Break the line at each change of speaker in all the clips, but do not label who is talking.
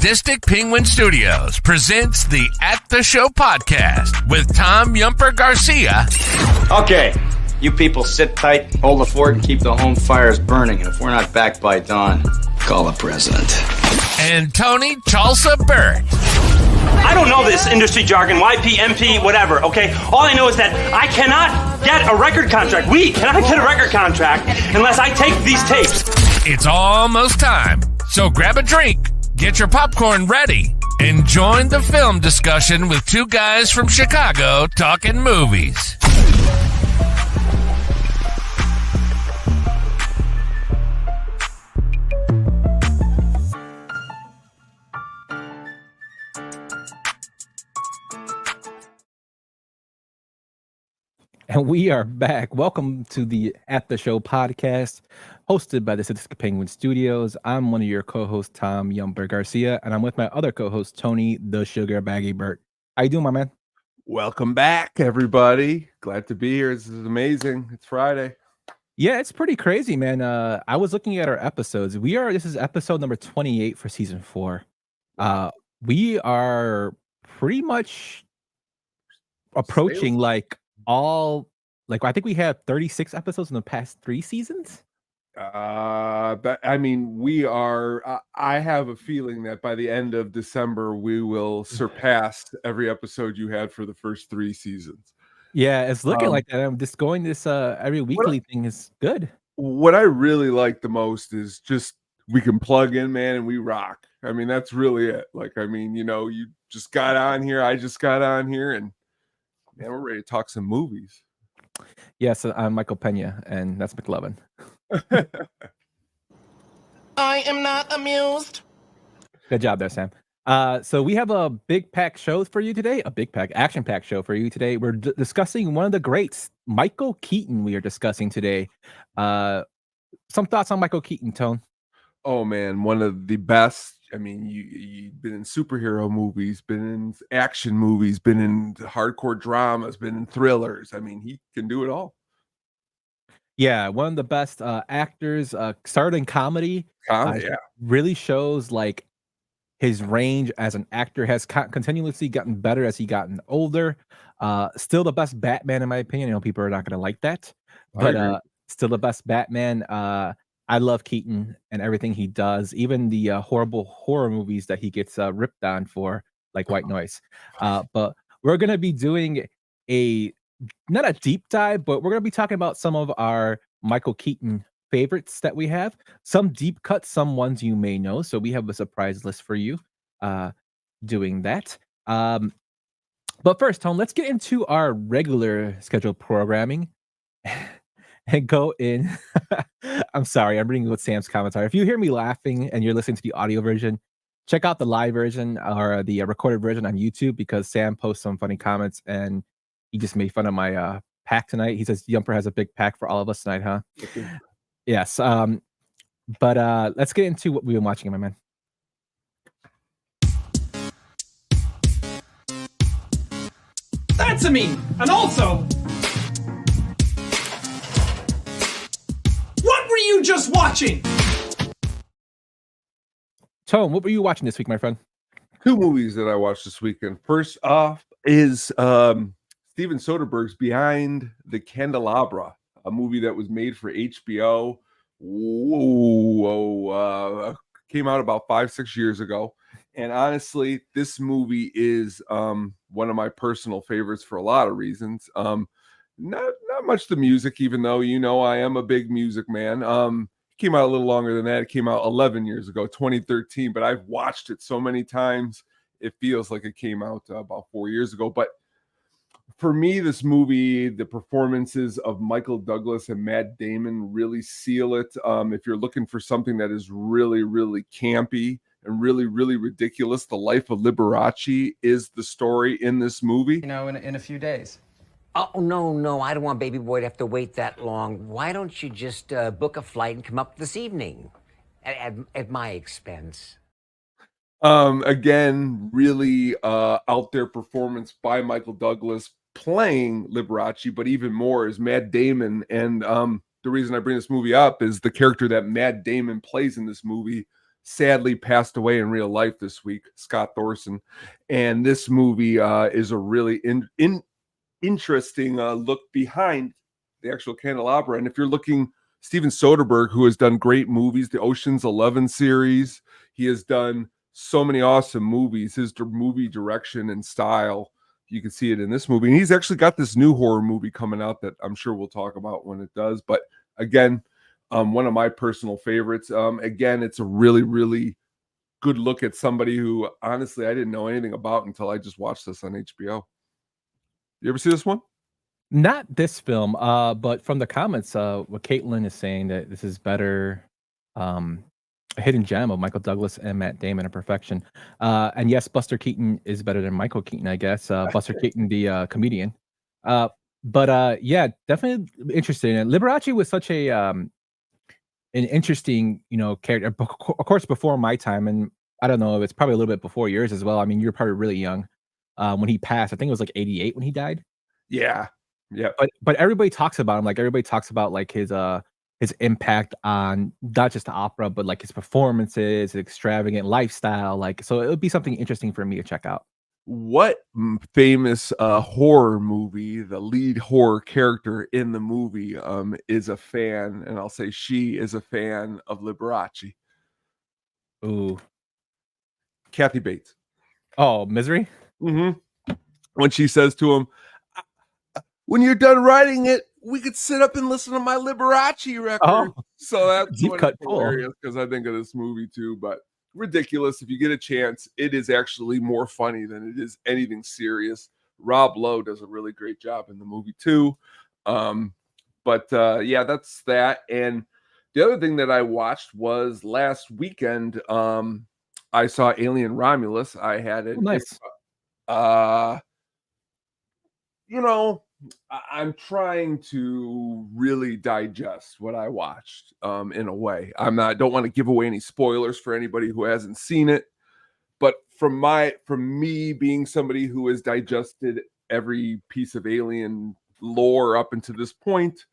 Sadistic Penguin Studios presents the At the Show podcast with Tom Yumper Garcia.
Okay, you people sit tight, hold the fort, and keep the home fires burning. And if we're not back by dawn, call the president.
And Tony Tulsa Burt.
I don't know this industry jargon, YP, MP, whatever, okay? All I know is that I cannot get a record contract. We cannot get a record contract unless I take these tapes.
It's almost time, so grab a drink, get your popcorn ready, and join the film discussion with two guys from Chicago talking movies.
And we are back. Welcome to the At the Show podcast, hosted by the Sadistic Penguin Studios. I'm one of your co-hosts, Tom Yumper Garcia, and I'm with my other co-host, Tony the Sugar Baggy Burt. How you doing, my man?
Welcome back, everybody. Glad to be here. This is amazing. It's Friday.
Yeah, it's pretty crazy, man. I was looking at our episodes. This is episode number 28 for season 4. We are pretty much approaching I think we have 36 episodes in the past 3 seasons.
We are. I have a feeling that by the end of December, we will surpass every episode you had for the first 3 seasons.
Yeah, it's looking like that. I'm just going this every weekly thing is good.
What I really like the most is just we can plug in, man, and we rock. I mean, that's really it. You just got on here. I just got on here, and man, we're ready to talk some movies.
Yes, I'm Michael Pena, and that's McLovin.
I am not amused.
Good job there, Sam. So we have a big pack show for you today, action pack show for you today. We're discussing one of the greats, Michael Keaton. We are discussing today. Some thoughts on Michael Keaton, Tone?
Oh man, one of the best. I mean, you've been in superhero movies, been in action movies, been in hardcore dramas, been in thrillers. I mean, he can do it all.
Yeah, one of the best actors. Started in comedy. Really shows like his range as an actor has continuously gotten better as he gotten older. Still the best Batman in my opinion. I know people are not going to like that, but still the best Batman. I love Keaton and everything he does, even the horrible horror movies that he gets ripped on for, like White Noise. But we're going to be doing not a deep dive, but we're going to be talking about some of our Michael Keaton favorites that we have. Some deep cuts, some ones you may know. So we have a surprise list for you doing that. But first, Tom, let's get into our regular scheduled programming. And go in. I'm sorry, I'm reading what Sam's comments are. If you hear me laughing and you're listening to the audio version, check out the live version or the recorded version on YouTube because Sam posts some funny comments and he just made fun of my pack tonight. He says Yumper has a big pack for all of us tonight, huh? Yes. But let's get into what we've been watching, my man.
That's a me. And also, what were you just watching?
Tone, what were you watching this week, my friend?
2 movies that I watched this weekend. First off is Steven Soderbergh's Behind the Candelabra, a movie that was made for HBO. Came out about 5-6 years ago. And honestly, this movie is one of my personal favorites for a lot of reasons. Not much the music, even though I am a big music man. Came out a little longer than that. It came out 11 years ago, 2013. But I've watched it so many times, it feels like it came out about 4 years ago. But for me, this movie, the performances of Michael Douglas and Matt Damon really seal it. If you're looking for something that is really, really campy and really, really ridiculous, The Life of Liberace is the story in this movie.
In a few days.
Oh, no, I don't want baby boy to have to wait that long. Why don't you just book a flight and come up this evening at my expense?
Again, really out there performance by Michael Douglas playing Liberace, but even more is Matt Damon. And the reason I bring this movie up is the character that Matt Damon plays in this movie sadly passed away in real life this week, Scott Thorson. And this movie is a really interesting look behind the actual candelabra. And if you're looking, Steven Soderbergh, who has done great movies, the Ocean's 11 series, he has done so many awesome movies. His movie direction and style, you can see it in this movie. And he's actually got this new horror movie coming out that I'm sure we'll talk about when it does. But again, one of my personal favorites. Again, it's a really, really good look at somebody who, honestly, I didn't know anything about until I just watched this on HBO. You ever see this one?
Not this film, but from the comments, what Caitlin is saying that this is better, a hidden gem of Michael Douglas and Matt Damon, a perfection. And yes, Buster Keaton is better than Michael Keaton, I guess. Buster Keaton, the comedian. But yeah, definitely interesting. And Liberace was such a an interesting, character. Of course, before my time, and I don't know, it's probably a little bit before yours as well. I mean, you're probably really young when he passed. I think it was like 88 when he died.
Yeah. Yeah.
But everybody talks about him. Like everybody talks about like his impact on not just the opera, but like his performances, his extravagant lifestyle. Like, so it would be something interesting for me to check out.
What famous horror movie, the lead horror character in the movie is a fan, and I'll say she is a fan of Liberace?
Ooh.
Kathy Bates.
Oh, Misery?
Mm-hmm. When she says to him, when you're done writing it, we could sit up and listen to my Liberace record.
Oh,
so that's
hilarious
because I think of this movie too, but ridiculous. If you get a chance, it is actually more funny than it is anything serious. Rob Lowe does a really great job in the movie too. But yeah, that's that. And the other thing that I watched was last weekend, I saw Alien Romulus. I had it.
Nice.
I'm trying to really digest what I watched in a way. Don't want to give away any spoilers for anybody who hasn't seen it, but from me being somebody who has digested every piece of Alien lore up until this point,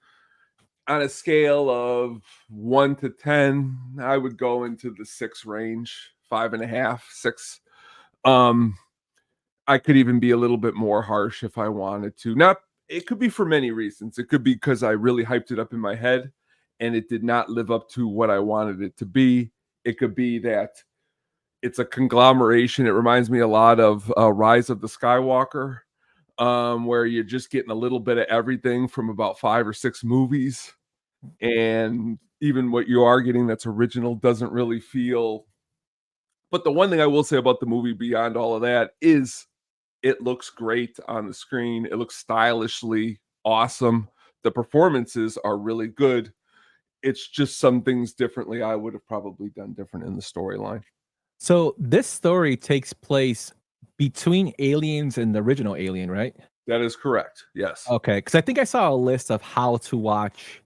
on a scale of 1 to 10, I would go into the 6 range, 5.5, 6. I could even be a little bit more harsh if I wanted to. It could be for many reasons. It could be because I really hyped it up in my head and it did not live up to what I wanted it to be. It could be that it's a conglomeration. It reminds me a lot of Rise of the Skywalker, where you're just getting a little bit of everything from about 5 or 6 movies. And even what you are getting that's original doesn't really feel. But the one thing I will say about the movie beyond all of that is it looks great on the screen. It looks stylishly awesome. The performances are really good. It's just some things differently I would have probably done different in the storyline.
So this story takes place between Aliens and the original Alien, right?
That is correct. Yes.
Okay, because I think I saw a list of how to watch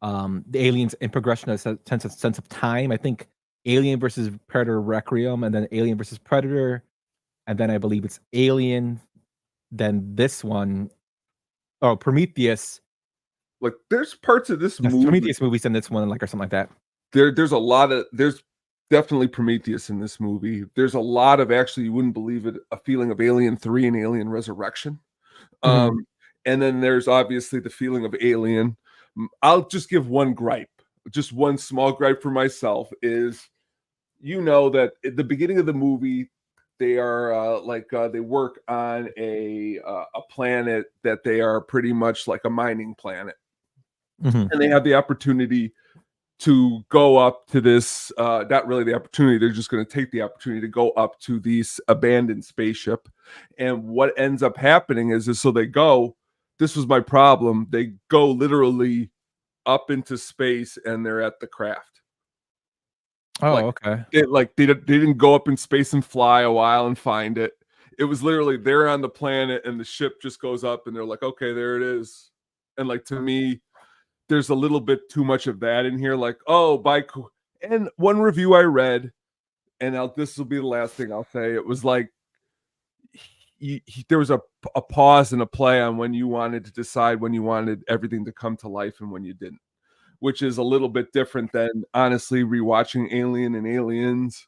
the Aliens in progression of sense of time. I think Alien versus Predator Requiem, and then Alien versus Predator, and then I believe it's Alien, then this one, Prometheus.
Like there's parts of this movie.
Prometheus movies and this one, like, or something like that.
There's definitely Prometheus in this movie. There's a lot of, actually, you wouldn't believe it, a feeling of Alien 3 and Alien Resurrection. And then there's obviously the feeling of Alien. I'll just give one gripe, just one small gripe for myself is, that at the beginning of the movie, they are they work on a planet that they are pretty much like a mining planet. And they have the opportunity to go up to this, not really the opportunity, they're just going to take the opportunity to go up to this abandoned spaceship. And what ends up happening is so they go, this was my problem, they go literally up into space and they're at the craft.
Oh, okay.
They didn't go up in space and fly a while and find it. It was literally they're on the planet and the ship just goes up and they're like, okay, there it is. And like, to me, there's a little bit too much of that in here. Like, and one review I read, and this will be the last thing I'll say. It was like there was a pause and a play on when you wanted to decide when you wanted everything to come to life and when you didn't. which is a little bit different than honestly rewatching Alien and Aliens.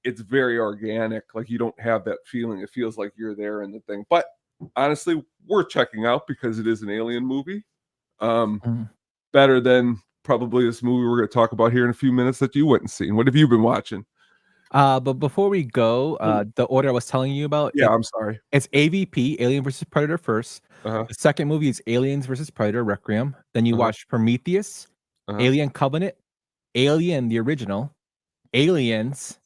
It's very organic. Like, you don't have that feeling. It feels like you're there in the thing. But honestly, worth checking out because it is an alien movie. Better than probably this movie we're going to talk about here in a few minutes that you went and seen. What have you been watching?
But before we go, the order I was telling you about.
Yeah, I'm sorry.
It's AVP, Alien versus Predator first. The second movie is Aliens versus Predator, Requiem. Then you watch Prometheus, Alien Covenant, Alien the Original, Aliens,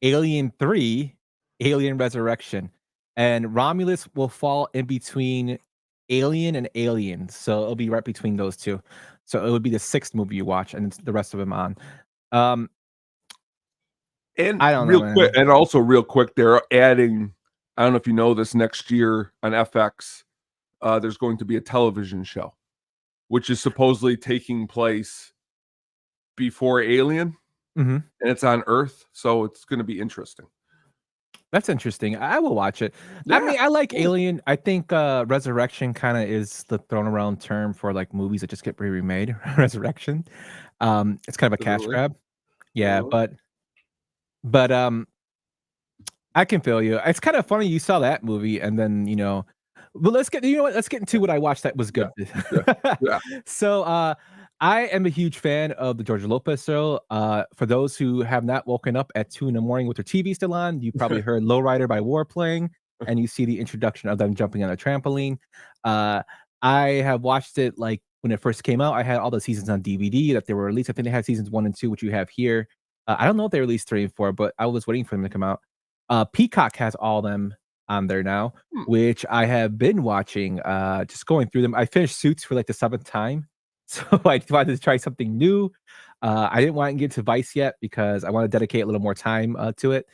Alien 3, Alien Resurrection. And Romulus will fall in between Alien and Aliens. So it'll be right between those two. So it would be the sixth movie you watch and the rest of them on.
And
I don't
real
know,
quick, and also real quick, they're adding, I don't know if you know this, next year on FX, there's going to be a television show, which is supposedly taking place before Alien, and it's on Earth, so it's going to be interesting.
That's interesting. I will watch it. Yeah, I mean, I like Alien. I think Resurrection kind of is the thrown around term for like movies that just get remade. Resurrection. It's kind of a cash grab. Yeah, but I can feel you. It's kind of funny you saw that movie and then, but let's get into what I watched that was good.
Yeah.
So I am a huge fan of the George Lopez show. For those who have not woken up at 2 a.m. with their TV still on, you probably heard Lowrider by War playing, and you see the introduction of them jumping on a trampoline. I have watched it like when it first came out. I had all the seasons on DVD that they were released. I think they had seasons 1 and 2, which you have here. I don't know if they released 3 and 4, but I was waiting for them to come out. Peacock has all of them on there now, which I have been watching, just going through them. I finished Suits for like the 7th time, so I wanted to try something new. I didn't want to get to Vice yet because I want to dedicate a little more time to it.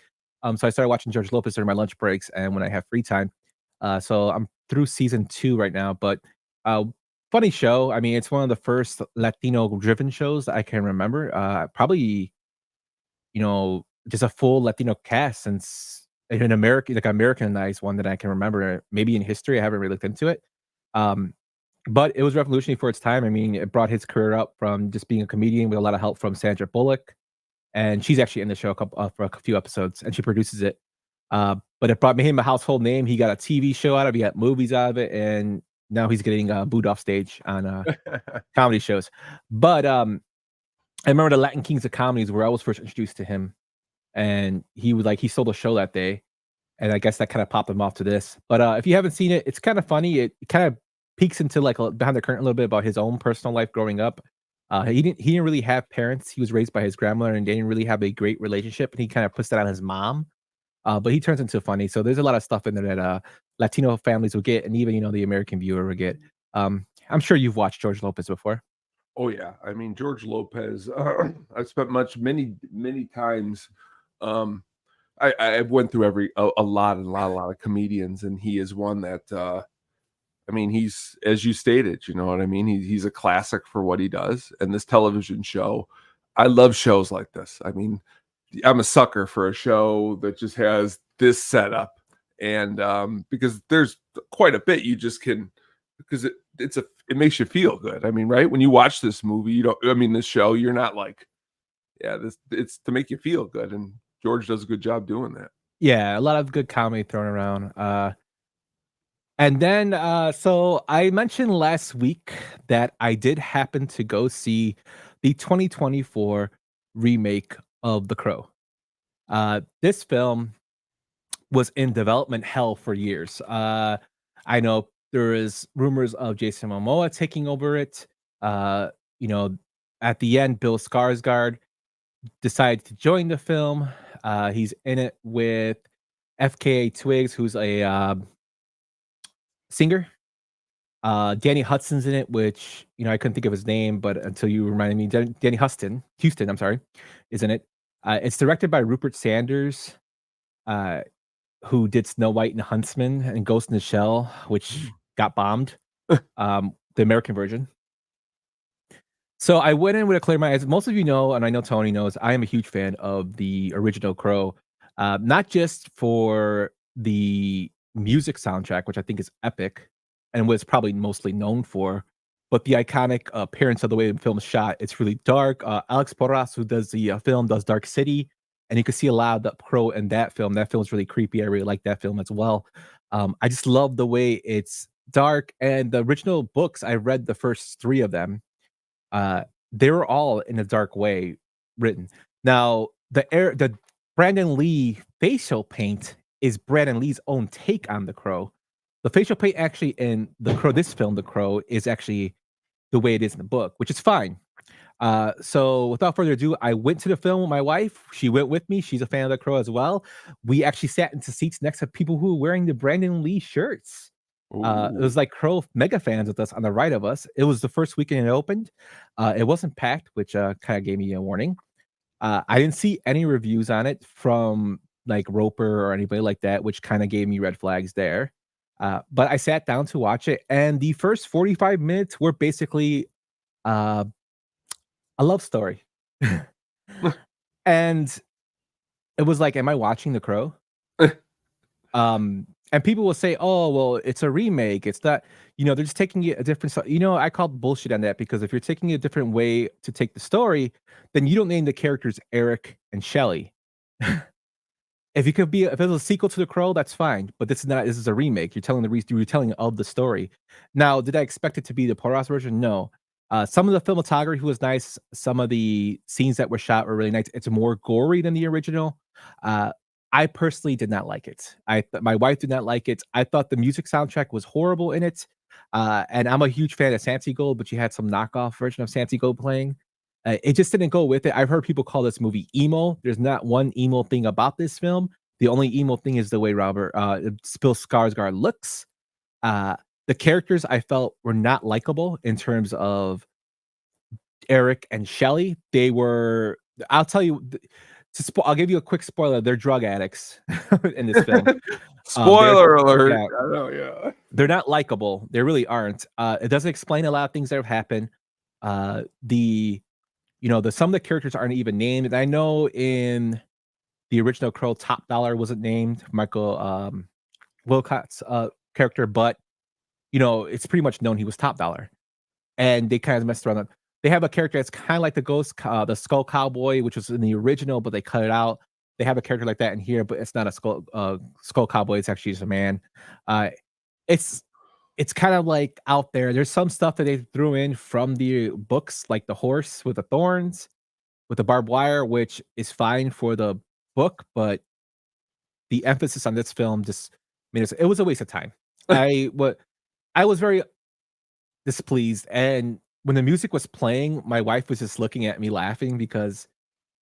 So I started watching George Lopez during my lunch breaks and when I have free time. So I'm through season 2 right now, but funny show. I mean, it's one of the first Latino-driven shows that I can remember. Probably, just a full Latino cast since an Americanized one that I can remember. Maybe in history, I haven't really looked into it. But it was revolutionary for its time. I mean, it brought his career up from just being a comedian with a lot of help from Sandra Bullock, and she's actually in the show for a few episodes, and she produces it. But it brought him a household name. He got a TV show out of it, he got movies out of it, and now he's getting booed off stage on comedy shows. But I remember the Latin Kings of Comedies where I was first introduced to him, and he sold a show that day, and I guess that kind of popped him off to this. But if you haven't seen it, it's kind of funny. It kind of peeks into like behind the curtain a little bit about his own personal life growing up. He didn't really have parents. He was raised by his grandmother, and they didn't really have a great relationship. And he kind of puts that on his mom. But he turns into funny. So there's a lot of stuff in there that Latino families will get, and even the American viewer will get. I'm sure you've watched George Lopez before.
Oh yeah, I mean George Lopez. I've spent many times. I went through a lot of comedians, and he is one that. I mean, he's, as you stated, you know what I mean? He's a classic for what he does. And this television show, I love shows like this. I mean, I'm a sucker for a show that just has this setup. And because there's quite a bit you just can, because it makes you feel good. I mean, right? When you watch this movie, this show, you're not like, it's to make you feel good. And George does a good job doing that.
Yeah, a lot of good comedy thrown around. And then, so I mentioned last week that I did happen to go see the 2024 remake of The Crow. This film was in development hell for years. I know there is rumors of Jason Momoa taking over it. At the end, Bill Skarsgård decided to join the film. He's in it with FKA Twigs, who's a singer. Danny Hudson's in it, which I couldn't think of his name, but until you reminded me, Danny Houston, I'm sorry, is in it. It's directed by Rupert Sanders, who did Snow White and Huntsman and Ghost in the Shell, which got bombed, the American version. So I went in with a clear mind. As most of you know, and I know Tony knows, I am a huge fan of the original Crow, not just for the music soundtrack, which I think is epic and was probably mostly known for, but the iconic appearance of the way the film is shot, it's really dark. Alex Porras, who does the film, does Dark City, and you can see a lot of the Crow in that film. That film's really creepy. I really like that film as well. I just love the way it's dark. And the original books, I read the first 3 of them. They were all in a dark way written. Now, the Brandon Lee facial paint is Brandon Lee's own take on the Crow. The facial paint actually in the Crow, this film, The Crow, is actually the way it is in the book, which is fine. So without further ado, I went to the film with my wife. She went with me. She's a fan of The Crow as well. We actually sat into seats next to people who were wearing the Brandon Lee shirts. It was like Crow mega fans with us on the right of us. It was the first weekend it opened. It wasn't packed, which kind of gave me a warning. I didn't see any reviews on it from like Roper or anybody like that, which kind of gave me red flags there. But I sat down to watch it, and the first 45 minutes were basically a love story. And it was like, am I watching The Crow? And people will say, oh, well, it's a remake. It's not, they're just taking it a different. I call bullshit on that, because if you're taking a different way to take the story, then you don't name the characters Eric and Shelley. If it was a sequel to The Crow, that's fine. But this is a remake. You're telling the retelling of the story. Now, did I expect it to be the Porras version? No. Some of the cinematography was nice. Some of the scenes that were shot were really nice. It's more gory than the original. I personally did not like it. My wife did not like it. I thought the music soundtrack was horrible in it. And I'm a huge fan of Santi Gold, but you had some knockoff version of Santi Gold playing. It just didn't go with it. I've heard people call this movie emo. There's not one emo thing about this film. The only emo thing is the way Robert Bill Skarsgård looks. The characters I felt were not likable in terms of Eric and Shelley. They were. I'll tell you. I'll give you a quick spoiler. They're drug addicts in this film.
Spoiler alert.
Yeah,
I know, yeah.
They're not likable. They really aren't. It doesn't explain a lot of things that have happened. Some of the characters aren't even named. And I know in the original Crow, Top Dollar wasn't named, Michael Wilcott's character, but it's pretty much known he was Top Dollar. And they kind of messed around. They have a character that's kind of like the Skull Cowboy, which was in the original, but they cut it out. They have a character like that in here, but it's not a Skull Cowboy. It's actually just a man. It's kind of like out there. There's some stuff that they threw in from the books, like the horse with the thorns, with the barbed wire, which is fine for the book, but the emphasis on this film just made it was a waste of time. I was very displeased, and when the music was playing, my wife was just looking at me laughing, because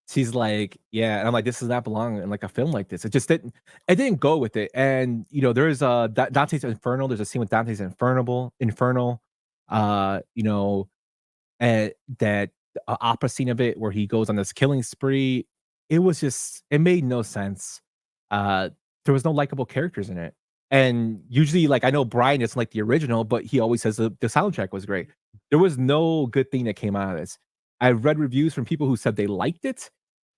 she's like, yeah, and I'm like, this does not belong in like a film like this. It didn't go with it. And there's Dante's Inferno. There's a scene with Dante's Infernal, and that opera scene of it where he goes on this killing spree. It made no sense. There was no likable characters in it. And usually, like, I know Brian isn't like the original, but he always says the soundtrack was great. There was no good thing that came out of this. I read reviews from people who said they liked it,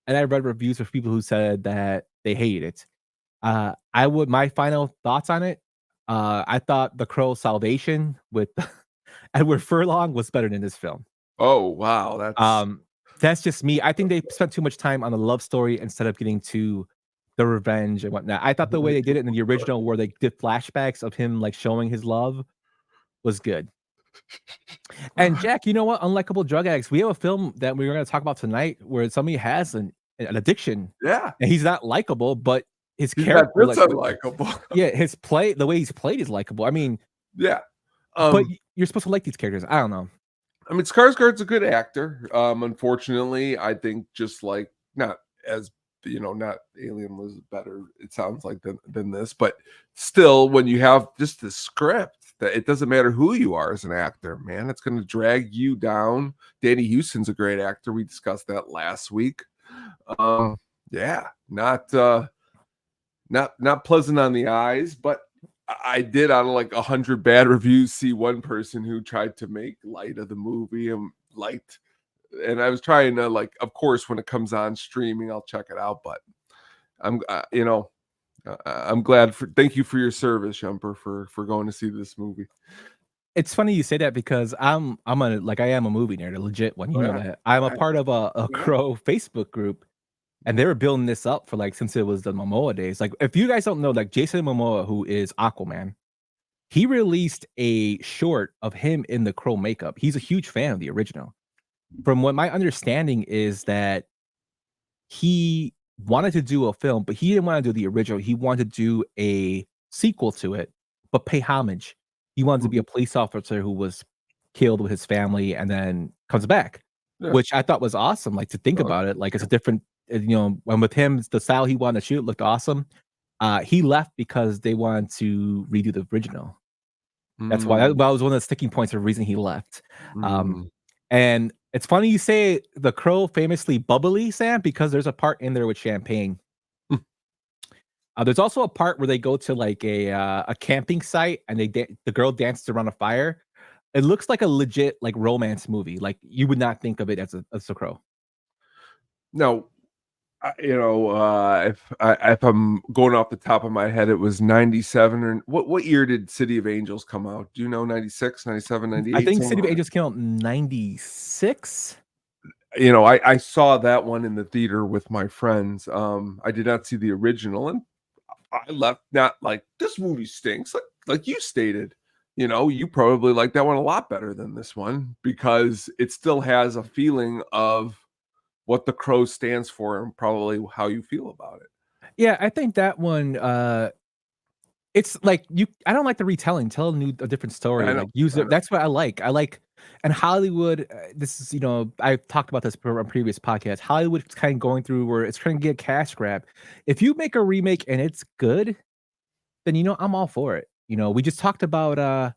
and I read reviews from people who said that they hated it. My final thoughts on it, I thought The Crow Salvation with Edward Furlong was better than this film.
Oh, wow.
That's just me. I think they spent too much time on the love story instead of getting to the revenge and whatnot. I thought the way they did it in the original, where they did flashbacks of him like showing his love, was good. And Jack, you know what? Unlikable drug addicts. We have a film that we're going to talk about tonight where somebody has an addiction.
Yeah,
and he's not likable, but his character,
unlikable.
Yeah, the way he's played is likable. I mean,
yeah,
but you're supposed to like these characters. I don't know.
I mean, Skarsgård's a good actor. Unfortunately, I think just like not Alien was better, it sounds like, than this, but still, when you have just the script, that it doesn't matter who you are as an actor, man, it's going to drag you down. Danny Houston's a great actor. We discussed that last week. Yeah, not pleasant on the eyes, but I did, on like 100 bad reviews, see one person who tried to make light of the movie and and I was trying to, like, of course, when it comes on streaming, I'll check it out. But I'm glad thank you for your service, Jumper, for going to see this movie.
It's funny you say that because I am a movie nerd, a legit one. You
Oh,
know
yeah.
that. I'm a part of a
Yeah.
Crow Facebook group, and they were building this up for like since it was the Momoa days. Like, if you guys don't know, like Jason Momoa, who is Aquaman, he released a short of him in the Crow makeup. He's a huge fan of the original. From what my understanding is that he wanted to do a film, but he didn't want to do the original. He wanted to do a sequel to it, but pay homage. He wanted to be a police officer who was killed with his family and then comes back,
Yeah.
which I thought was awesome. Like, to think about it, like it's a different, when with him, the style he wanted to shoot looked awesome. He left because they wanted to redo the original. That's why that was one of the sticking points of the reason he left. And it's funny you say the Crow famously bubbly, Sam, because there's a part in there with champagne. There's also a part where they go to like a camping site and the girl dances around a fire. It looks like a legit like romance movie. Like, you would not think of it as a Crow.
Now, if I'm going off the top of my head, it was 97 or what year did City of Angels come out? Do you know? 96, 97, 98?
I think City of Angels came out in 96.
I saw that one in the theater with my friends. I did not see the original, and I left not like, this movie stinks. Like you stated, you probably like that one a lot better than this one because it still has a feeling of what the Crow stands for and probably how you feel about it.
Yeah, I think that one, it's like I don't like the retelling. Tell a different story.
I know,
Like, use it. That's what I like. And Hollywood. This is, I've talked about this on previous podcasts. Hollywood's kind of going through where it's trying to get a cash grab. If you make a remake and it's good, then I'm all for it. We just talked about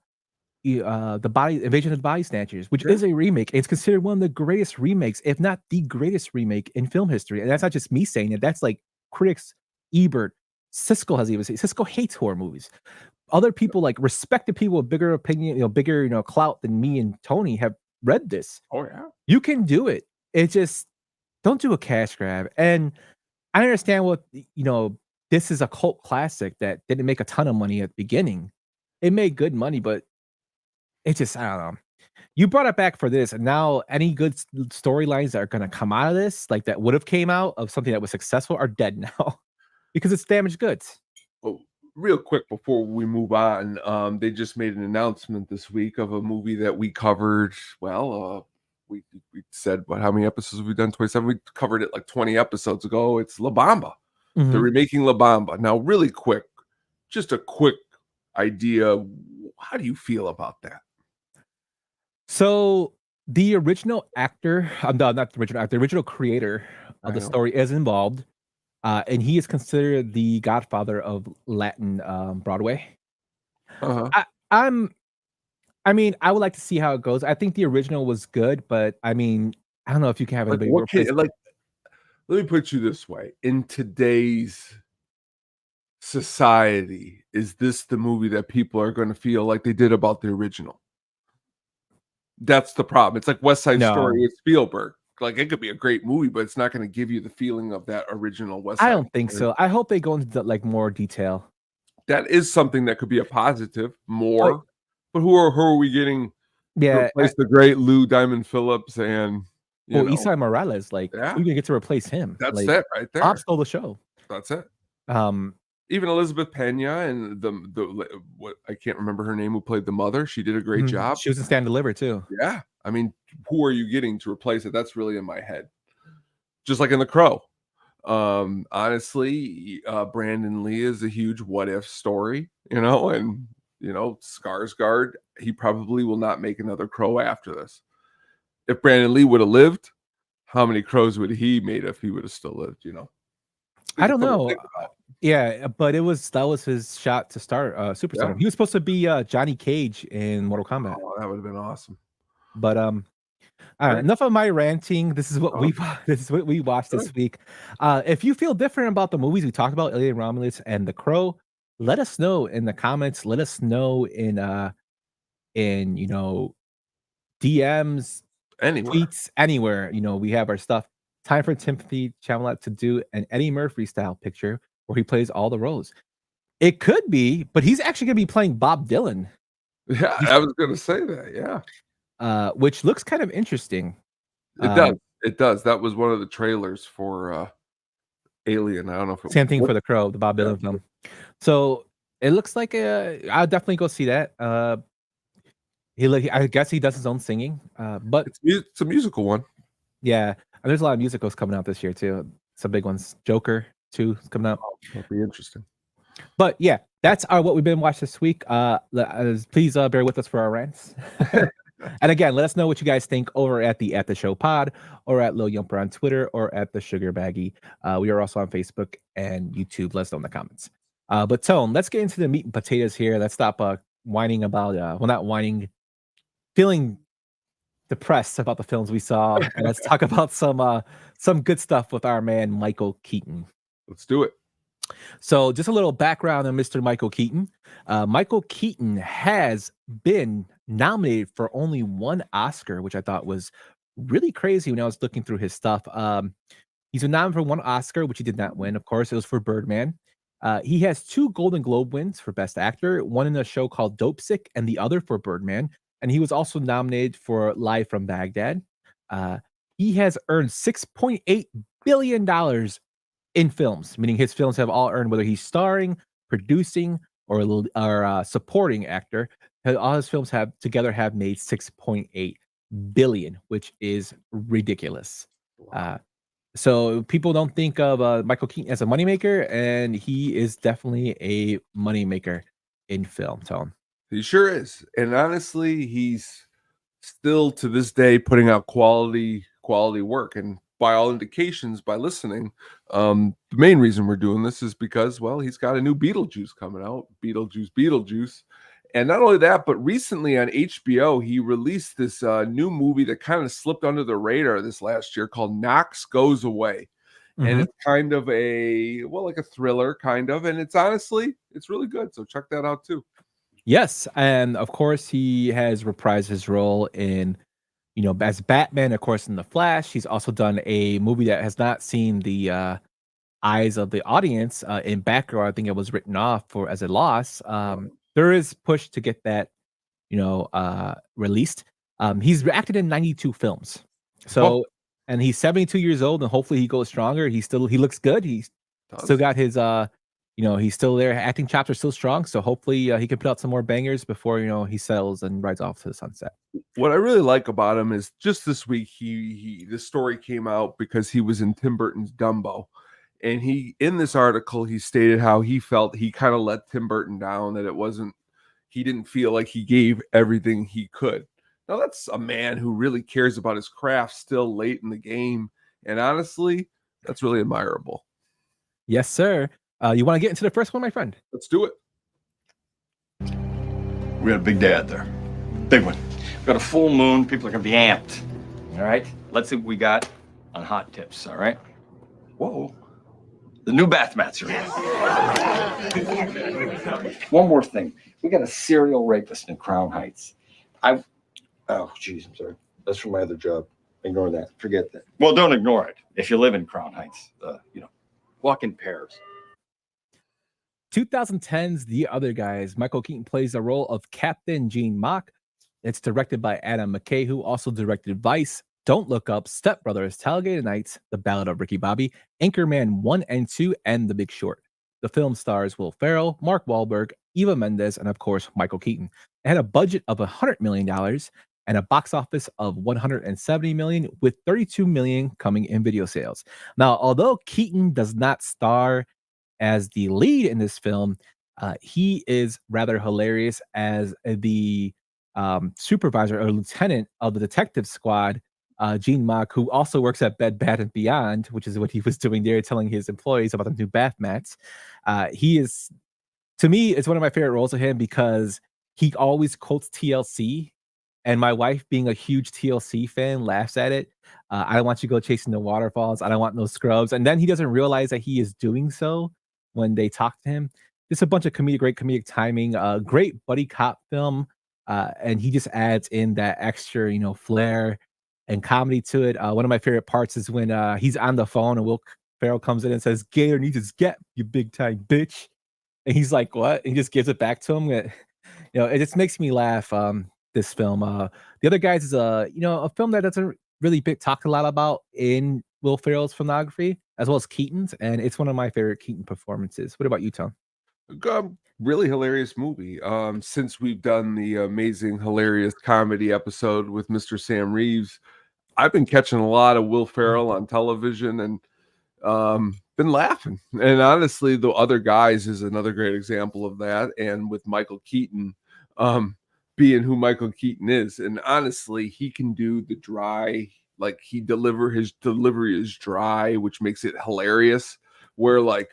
the Invasion of the Body Snatchers, which is a remake. It's considered one of the greatest remakes, if not the greatest remake in film history. And that's not just me saying it. That's like critics, Ebert, Siskel has even said. Siskel hates horror movies. Other people, like respected people with bigger opinion, bigger clout than me and Tony, have read this.
Oh yeah,
you can do it. It just don't do a cash grab. And I understand this is a cult classic that didn't make a ton of money at the beginning. It made good money, but it just, I don't know. You brought it back for this, and now any good storylines that are going to come out of this, like that would have came out of something that was successful, are dead now because it's damaged goods.
Oh, real quick before we move on, they just made an announcement this week of a movie that we covered. Well, we said how many episodes have we done? 27. We covered it like 20 episodes ago. It's La Bamba. They're remaking La Bamba. Now, really quick, just a quick idea. How do you feel about that?
So the original actor, no, not the original actor, the original creator of the story is involved, and he is considered the godfather of Latin Broadway. I would like to see how it goes. I think the original was good, but I don't know if you can have anybody
let me put you this way. In today's society, is this the movie that people are going to feel like they did about the original? That's the problem. It's like West Side Story with Spielberg. Like, it could be a great movie, but it's not going to give you the feeling of that original West Side.
I don't think so. I hope they go into more detail.
That is something that could be a positive more. But who are we getting?
Yeah,
replace the great Lou Diamond Phillips and
Isai Morales. Like, who you get to replace him?
That's
like,
it right there.
Bob stole the show.
That's it. Even Elizabeth Pena and the what, I can't remember her name, who played the mother. She did a great job.
She was in Stand Deliver too.
Yeah, who are you getting to replace it? That's really in my head. Just like in The Crow. Honestly, Brandon Lee is a huge what if story, and Skarsgård, he probably will not make another Crow after this. If Brandon Lee would have lived, how many Crows would he made if he would have still lived?
I don't know. Yeah, but that was his shot to start Superstar.
Yeah.
He was supposed to be Johnny Cage in Mortal Kombat.
Oh, that would have been awesome.
But enough of my ranting. This is what we watched this week. If you feel different about the movies we talked about, Alien Romulus and The Crow, let us know in the comments. Let us know in DMs, tweets, anywhere. We have our stuff. Time for Timothy Chalamet to do an Eddie Murphy style picture where he plays all the roles. It could be, but he's actually going to be playing Bob Dylan.
Yeah, I was gonna say that. Yeah,
which looks kind of interesting.
it does. It does. That was one of the trailers for Alien. I don't know if it
Same thing for
what
The Crow, the Bob
yeah.
Dylan film. So it looks like I'll definitely go see that. I guess he does his own singing. But
It's a musical one.
yeah, and there's a lot of musicals coming out this year too. Some big ones. Joker 2 is coming out.
That'll be interesting.
But yeah, that's what we've been watching this week. Please bear with us for our rants. And again, let us know what you guys think over at the Show Pod, or at Lil Yumper on Twitter, or at the Sugar Baggy. We are also on Facebook and YouTube. Let us know in the comments. But Tone, let's get into the meat and potatoes here. Let's stop whining about not whining, feeling depressed about the films we saw, and let's talk about some good stuff with our man Michael Keaton.
Let's do it.
So, just a little background on Mr. Michael Keaton. Michael Keaton has been nominated for only one Oscar, which I thought was really crazy when I was looking through his stuff. He's been nominated for one Oscar, which he did not win. Of course, it was for Birdman. He has 2 Golden Globe wins for Best Actor, one in a show called Dope Sick and the other for Birdman. And he was also nominated for Live from Baghdad. He has earned $6.8 billion in films, meaning his films have all earned, whether he's starring, producing, or supporting actor. All his films have made 6.8 billion, which is ridiculous. So people don't think of Michael Keaton as a moneymaker, and he is definitely a moneymaker in film. Tone.
He sure is, and honestly, he's still to this day putting out quality work. And by all indications, by listening, the main reason we're doing this is because, well, he's got a new Beetlejuice coming out, Beetlejuice. And not only that, but recently on HBO, he released this new movie that kind of slipped under the radar this last year called Knox Goes Away. Mm-hmm. And it's kind of like a thriller, kind of. And it's really good. So check that out too.
Yes. And of course, he has reprised his role in, as Batman, of course, in The Flash. He's also done a movie that has not seen the eyes of the audience in Batgirl. I think it was written off as a loss. There is push to get that, released. He's acted in 92 films. So, and he's 72 years old, and hopefully he goes stronger. He looks good. He's still got his, he's still there. Acting chops are still strong. So hopefully he can put out some more bangers before, he settles and rides off to the sunset.
What I really like about him is just this week, this story came out because he was in Tim Burton's Dumbo. And in this article, he stated how he felt he kind of let Tim Burton down, that he didn't feel like he gave everything he could. Now, that's a man who really cares about his craft still late in the game. And honestly, that's really admirable.
Yes, sir. You want to get into the first one, my friend?
Let's do it.
We had a big day out there. Big one. We got a full moon. People are going to be amped. All right? Let's see what we got on hot tips. All right? Whoa. The new bath mats are in. One more thing. We got a serial rapist in Crown Heights. Oh, geez, I'm sorry. That's from my other job. Ignore that. Forget that. Well, don't ignore it. If you live in Crown Heights, walk in pairs.
2010's The Other Guys. Michael Keaton plays the role of Captain Gene Mock. It's directed by Adam McKay, who also directed Vice, Don't Look Up, Step Brothers, Talladega Nights, The Ballad of Ricky Bobby, Anchorman 1 and 2, and The Big Short. The film stars Will Ferrell, Mark Wahlberg, Eva Mendes, and of course, Michael Keaton. It had a budget of $100 million and a box office of $170 million, with $32 million coming in video sales. Now, although Keaton does not star as the lead in this film, he is rather hilarious as the supervisor or lieutenant of the detective squad, Gene Mock, who also works at Bed Bath & Beyond, which is what he was doing there, telling his employees about the new bath mats. He is, to me, it's one of my favorite roles of him because he always quotes TLC, and my wife, being a huge TLC fan, laughs at it. I don't want you to go chasing the waterfalls. I don't want no scrubs. And then he doesn't realize that he is doing so when they talk to him. Just a bunch of great comedic timing, great buddy cop film. And he just adds in that extra, flair and comedy to it. One of my favorite parts is when he's on the phone and Will Ferrell comes in and says, "Gator needs his get, you big time bitch." And he's like, "What?" And he just gives it back to him. It just makes me laugh. This film. The Other Guys is a film that doesn't really talk a lot about in Will Ferrell's filmography, as well as Keaton's, and it's one of my favorite Keaton performances. What about you, Tom?
Really hilarious movie. Since we've done the amazing, hilarious comedy episode with Mr. Sam Reeves, I've been catching a lot of Will Ferrell on television and been laughing. And honestly, The Other Guys is another great example of that. And with Michael Keaton, being who Michael Keaton is, and honestly, he can do the dry, like his delivery is dry, which makes it hilarious. Where like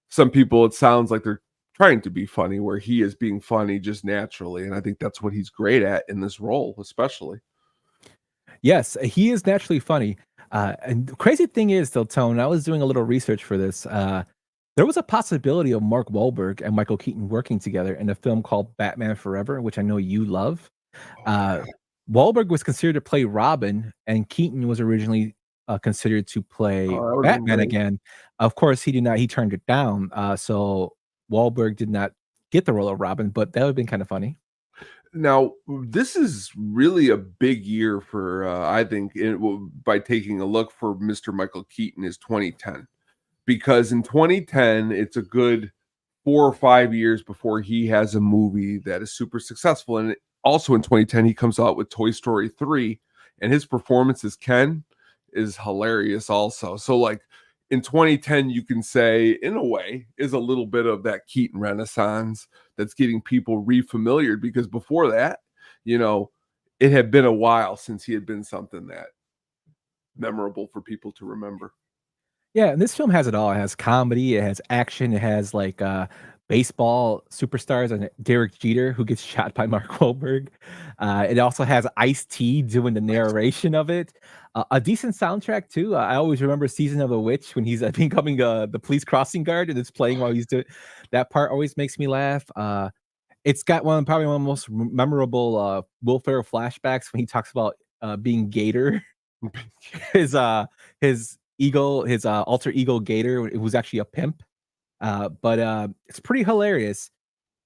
some people, it sounds like they're trying to be funny, where he is being funny just naturally. And I think that's what he's great at in this role, especially.
Yes, he is naturally funny. And the crazy thing is, though, Tone, I was doing a little research for this. There was a possibility of Mark Wahlberg and Michael Keaton working together in a film called Batman Forever, which I know you love. Wahlberg was considered to play Robin, and Keaton was originally considered to play Batman again. Of course, he did not. He turned it down. So Wahlberg did not get the role of Robin, but that would have been kind of funny.
Now, this is really a big year for, I think, by taking a look for Mr. Michael Keaton is 2010. Because in 2010, it's a good 4 or 5 years before he has a movie that is super successful. And also in 2010, he comes out with Toy Story 3, and his performance as Ken is hilarious also. So like in 2010, you can say, in a way, is a little bit of that Keaton renaissance that's getting people refamiliared, because before that, it had been a while since he had been something that memorable for people to remember.
Yeah, and this film has it all. It has comedy, it has action, it has like baseball superstars and Derek Jeter, who gets shot by Mark Wahlberg. It also has Ice-T doing the narration of it. A decent soundtrack too. I always remember Season of the Witch when he's becoming the police crossing guard and it's playing while he's doing that part. Always makes me laugh. It's got probably one of the most memorable Will Ferrell flashbacks when he talks about being Gator. his alter ego Gator, it was actually a pimp. But it's pretty hilarious.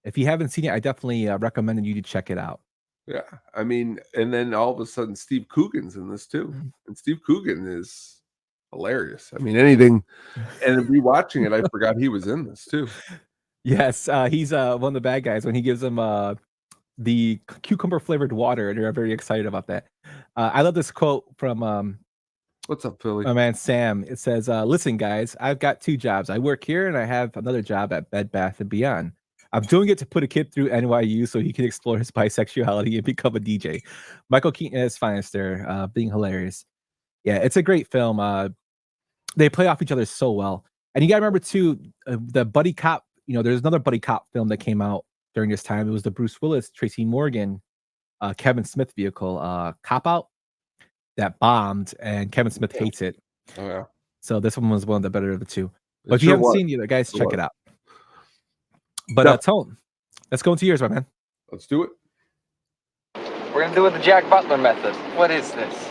If you haven't seen it, I definitely recommend you to check it out.
Yeah, I mean, and then all of a sudden, Steve Coogan's in this too, and Steve Coogan is hilarious. I mean, anything, and rewatching it, I forgot he was in this too.
Yes, he's one of the bad guys when he gives them the cucumber flavored water, and they're very excited about that. I love this quote from
What's up, Philly?
my man Sam. It says, "Listen, guys, I've got 2 jobs. I work here, and I have another job at Bed Bath & Beyond. I'm doing it to put a kid through NYU so he can explore his bisexuality and become a DJ." Michael Keaton at his finest there, being hilarious. Yeah, it's a great film. They play off each other so well. And you got to remember, too, the buddy cop, there's another buddy cop film that came out during this time. It was the Bruce Willis, Tracy Morgan, Kevin Smith vehicle, Cop Out, that bombed, and Kevin Smith hates it.
Oh, yeah.
So this one was one of the better of the two. But if you haven't seen either, guys, check it out. But Tone, let's go into yours, my man.
Let's do it.
We're gonna do it the Jack Butler method. What is this?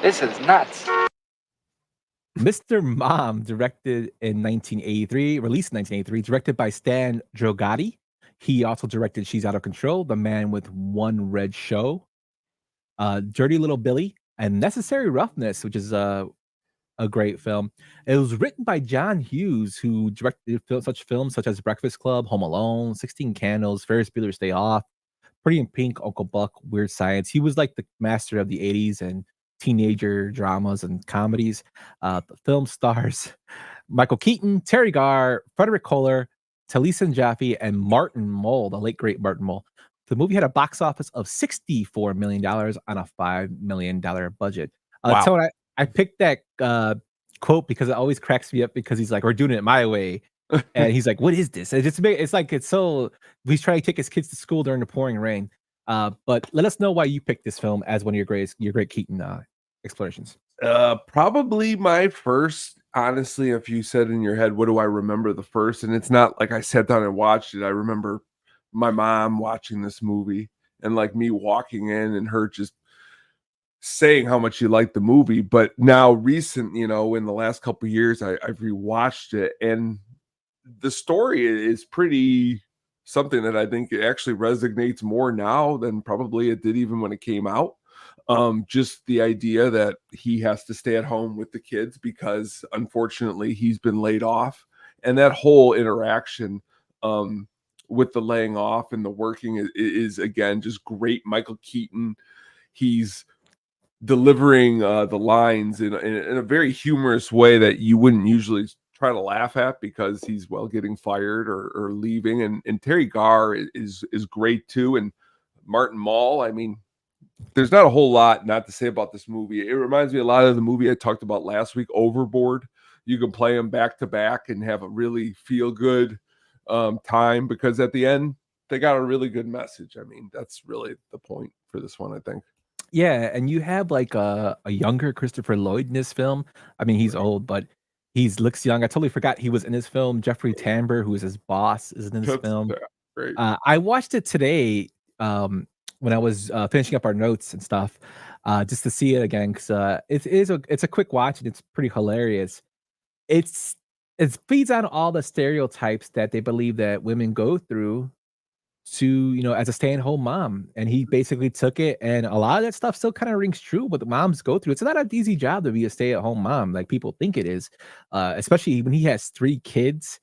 This is nuts.
Mr. Mom, directed in 1983, released in 1983, directed by Stan Drogati. He also directed She's Out of Control, The Man with One Red Show, Dirty Little Billy, and Necessary Roughness, which is a great film. It was written by John Hughes, who directed such films such as Breakfast Club, Home Alone, 16 Candles, Ferris Bueller's Day Off, Pretty in Pink, Uncle Buck, Weird Science. He was like the master of the 80s and teenager dramas and comedies. The film stars Michael Keaton, Terry Garr, Frederick Kohler, Taliesin Jaffe, and Martin Mull, the late great Martin Mull. The movie had a box office of $64 million on a $5 million budget.
Wow.
Tone, I picked that quote because it always cracks me up, because he's like, "We're doing it my way." And he's like, "What is this?" And it's so he's trying to take his kids to school during the pouring rain. But let us know why you picked this film as one of your great Keaton explorations.
Probably my first, honestly, if you said in your head, what do I remember the first? And it's not like I sat down and watched it. I remember my mom watching this movie and like me walking in and her just saying how much she liked the movie. But now recent, in the last couple of years, I've rewatched it, and the story is pretty something that I think it actually resonates more now than probably it did even when it came out. Just the idea that he has to stay at home with the kids because unfortunately he's been laid off, and that whole interaction with the laying off and the working is again just great. Michael Keaton, he's delivering the lines in a very humorous way that you wouldn't usually try to laugh at because he's getting fired or leaving. And Terry Garr is great too. And Martin Mull, I mean, there's not a whole lot not to say about this movie. It reminds me a lot of the movie I talked about last week, Overboard. You can play them back to back and have a really feel good time because at the end they got a really good message. I mean, that's really the point for this one, I think.
Yeah, and you have like a younger Christopher Lloyd in this film. I mean, he's old, but he's looks young. I totally forgot he was in this film. Jeffrey Tambor, who is his boss, is in this film.
Great.
I watched it today when I was finishing up our notes and stuff, just to see it again because it's a quick watch and it's pretty hilarious. It feeds on all the stereotypes that they believe that women go through to, as a stay-at-home mom, and he basically took it, and a lot of that stuff still kind of rings true what the moms go through. It's not an easy job to be a stay-at-home mom like people think it is, especially when he has 3 kids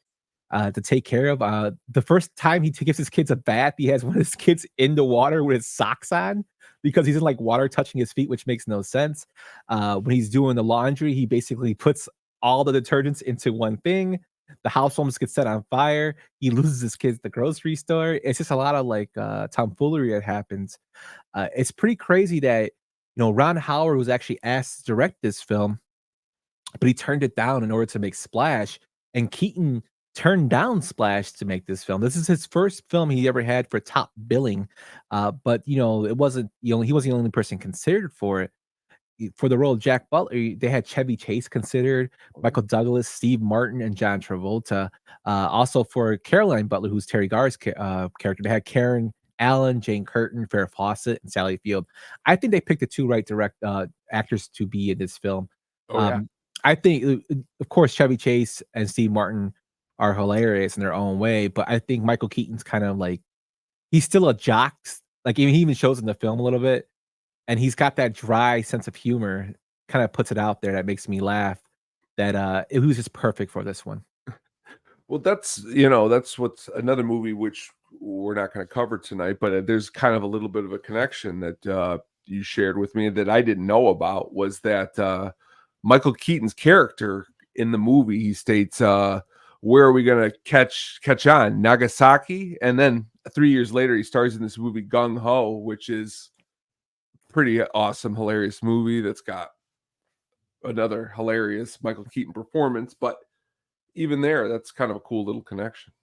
to take care of. The first time he gives his kids a bath, he has one of his kids in the water with his socks on because he's in like water touching his feet, which makes no sense. When he's doing the laundry, he basically puts all the detergents into one thing. The house almost gets set on fire. He loses his kids at the grocery store. It's just a lot of like tomfoolery that happens. It's pretty crazy that Ron Howard was actually asked to direct this film, but he turned it down in order to make Splash. And Keaton turned down Splash to make this film. This is his first film he ever had for top billing, but it wasn't. He wasn't the only person considered for it. For the role of Jack Butler, they had Chevy Chase considered, Michael Douglas, Steve Martin, and John Travolta. Also for Caroline Butler, who's Terry Garr's character, they had Karen Allen, Jane Curtin, Farrah Fawcett, and Sally Field. I think they picked the 2 right actors to be in this film. I think, of course, Chevy Chase and Steve Martin are hilarious in their own way, but I think Michael Keaton's kind of like, he's still a jock. Like he even shows in the film a little bit. And he's got that dry sense of humor, kind of puts it out there that makes me laugh. That it was just perfect for this one.
Well, that's what's another movie which we're not going to cover tonight, but there's kind of a little bit of a connection that you shared with me that I didn't know about, was that Michael Keaton's character in the movie, he states, where are we going to catch on? Nagasaki? And then 3 years later, he stars in this movie Gung Ho, which is pretty awesome, hilarious movie that's got another hilarious Michael Keaton performance. But even there, that's kind of a cool little connection.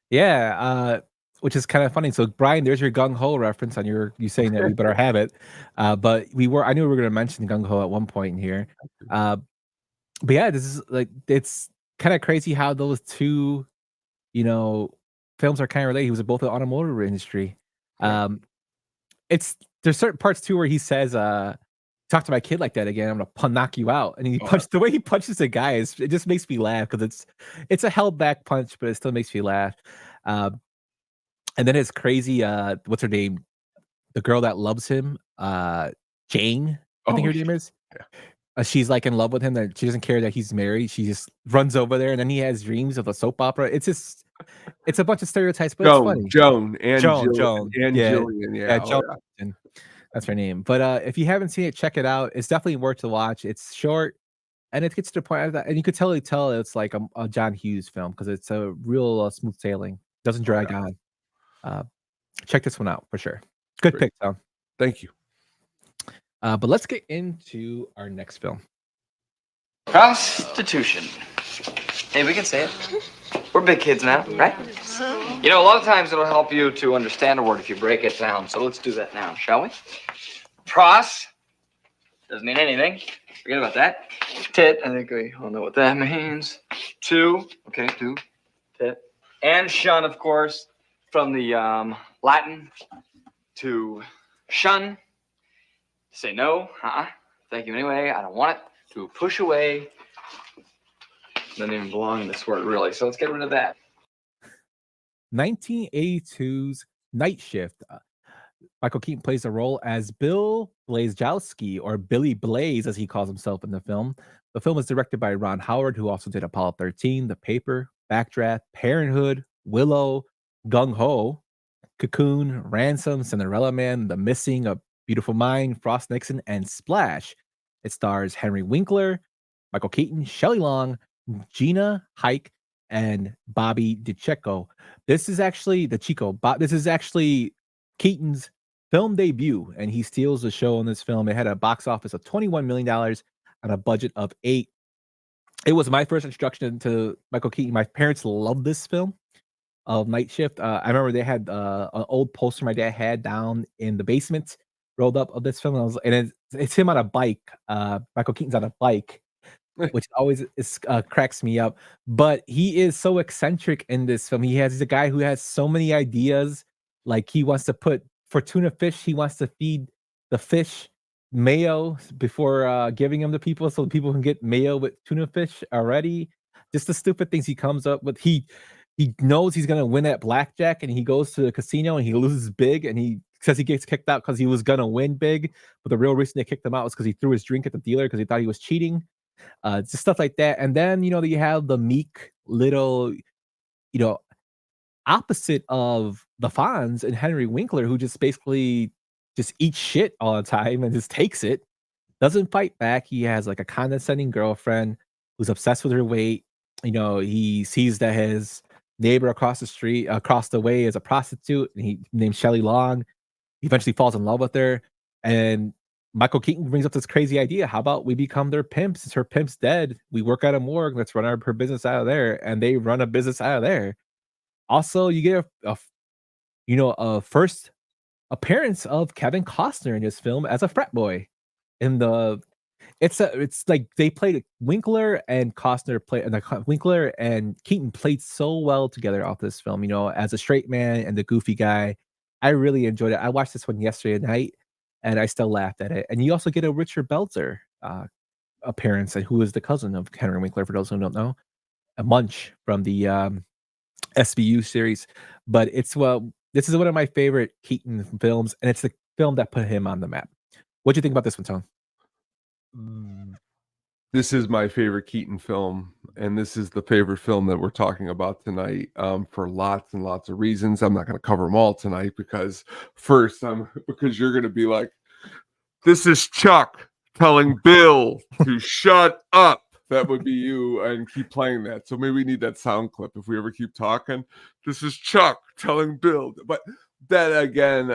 Yeah, which is kind of funny. So, Brian, there's your Gung Ho reference on you saying that we better have it. But I knew we were going to mention Gung Ho at one point in here. But yeah, this is like, it's kind of crazy how those 2, films are kind of related. He was both in the automotive industry. There's certain parts too where he says, "Talk to my kid like that again, I'm gonna knock you out." And the way he punches the guy it just makes me laugh because it's a held back punch, but it still makes me laugh. And then it's crazy. What's her name? The girl that loves him, Jane. I think her name is. Yeah. She's like in love with him. That she doesn't care that he's married. She just runs over there, and then he has dreams of a soap opera. It's a bunch of stereotypes, but it's funny.
Joan,
yeah.
Jillian, yeah.
Joan. That's her name. But if you haven't seen it, check it out. It's definitely worth to watch. It's short, and it gets to the point that, and you could tell it's like a John Hughes film because it's a real smooth sailing. Doesn't drag on. Check this one out for sure. Good pick, Tom.
Thank you.
But let's get into our next film.
Prostitution. Hey, we can say it. We're big kids now, right? A lot of times it'll help you to understand a word if you break it down. So let's do that now, shall we? Pros doesn't mean anything. Forget about that. Tit, I think we all know what that means. Two, tit. And shun, of course, from the Latin to shun. Say no, thank you anyway, I don't want it. To push away. Doesn't even belong in this word, really. So let's get rid of that.
1982's Night Shift. Michael Keaton plays the role as Bill Blazejowski, or Billy Blaze, as he calls himself in the film. The film was directed by Ron Howard, who also did Apollo 13, The Paper, Backdraft, Parenthood, Willow, Gung Ho, Cocoon, Ransom, Cinderella Man, The Missing, A Beautiful Mind, Frost Nixon, and Splash. It stars Henry Winkler, Michael Keaton, Shelley Long, Gina Hike, and Bobby DeCicco. This is actually This is actually Keaton's film debut, and he steals the show in this film. It had a box office of $21 million on a budget of $8. It was my first introduction to Michael Keaton. My parents loved this film of Night Shift. I remember they had an old poster my dad had down in the basement, rolled up of this film, and it's him on a bike. Michael Keaton's on a bike, which always cracks me up. But he is so eccentric in this film. He's a guy who has so many ideas. Like, he wants to put, for tuna fish, he wants to feed the fish mayo before giving them to people, so people can get mayo with tuna fish already. Just the stupid things he comes up with. He knows he's gonna win at blackjack, and he goes to the casino and he loses big, and he says he gets kicked out because he was gonna win big, but the real reason they kicked him out was because he threw his drink at the dealer because he thought he was cheating. Just stuff like that. And then, you have the meek little, opposite of the Fonz and Henry Winkler, who just basically just eats shit all the time and just takes it, doesn't fight back. He has like a condescending girlfriend who's obsessed with her weight. He sees that his neighbor across the way is a prostitute, and he named Shelley Long. He eventually falls in love with her, and Michael Keaton brings up this crazy idea. How about we become their pimps? Since her pimp's dead, we work at a morgue. Let's run her business out of there, and they run a business out of there. Also, you get a first appearance of Kevin Costner in this film as a frat boy. It's like they played Winkler and Winkler and Keaton played so well together off this film. As a straight man and the goofy guy. I really enjoyed it. I watched this one yesterday night, and I still laughed at it. And you also get a Richard Belzer appearance, and who is the cousin of Henry Winkler, for those who don't know, a Munch from the SVU series. But this is one of my favorite Keaton films, and it's the film that put him on the map. What do you think about this one, Tone?
This is my favorite Keaton film, and this is the favorite film that we're talking about tonight, for lots and lots of reasons. I'm not going to cover them all tonight because you're going to be like, this is Chuck telling Bill to shut up. That would be you, and keep playing that. So maybe we need that sound clip if we ever keep talking. This is Chuck telling Bill. But that again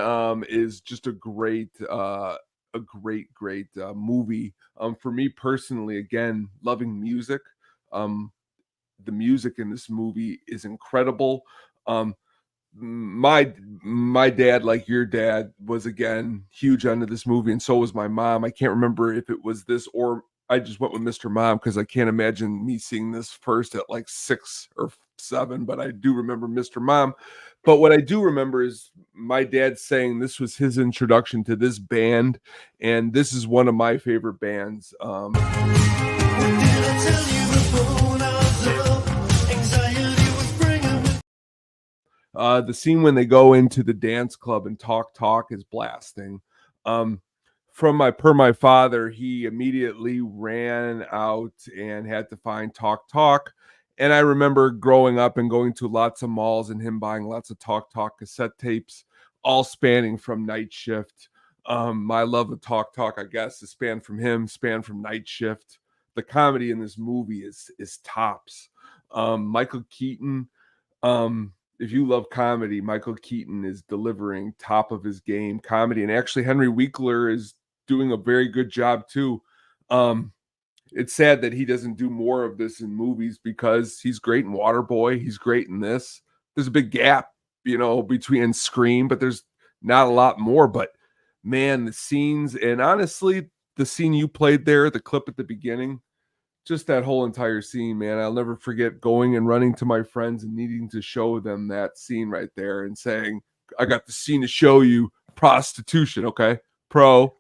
is just a great movie. For me personally, again, loving music. The music in this movie is incredible. My dad, like your dad, was again huge into this movie, and so was my mom. I can't remember if it was this or I just went with Mr. Mom because I can't imagine me seeing this first at like 6 or 7, but I do remember Mr. Mom. But what I do remember is my dad saying this was his introduction to this band, and this is one of my favorite bands. The scene when they go into the dance club and talk is blasting. From my father, he immediately ran out and had to find Talk. And I remember growing up and going to lots of malls and him buying lots of Talk cassette tapes, all spanning from Night Shift. My love of Talk, I guess, is spanned from Night Shift. The comedy in this movie is tops. Michael Keaton, if you love comedy, Michael Keaton is delivering top of his game comedy. And actually, Henry Winkler is doing a very good job too. It's sad that he doesn't do more of this in movies because he's great in Waterboy. He's great in this. There's a big gap, between Scream, but there's not a lot more. But man, the scenes, and honestly, the scene you played there, the clip at the beginning, just that whole entire scene, man, I'll never forget going and running to my friends and needing to show them that scene right there and saying, I got the scene to show you, prostitution, okay? Pro.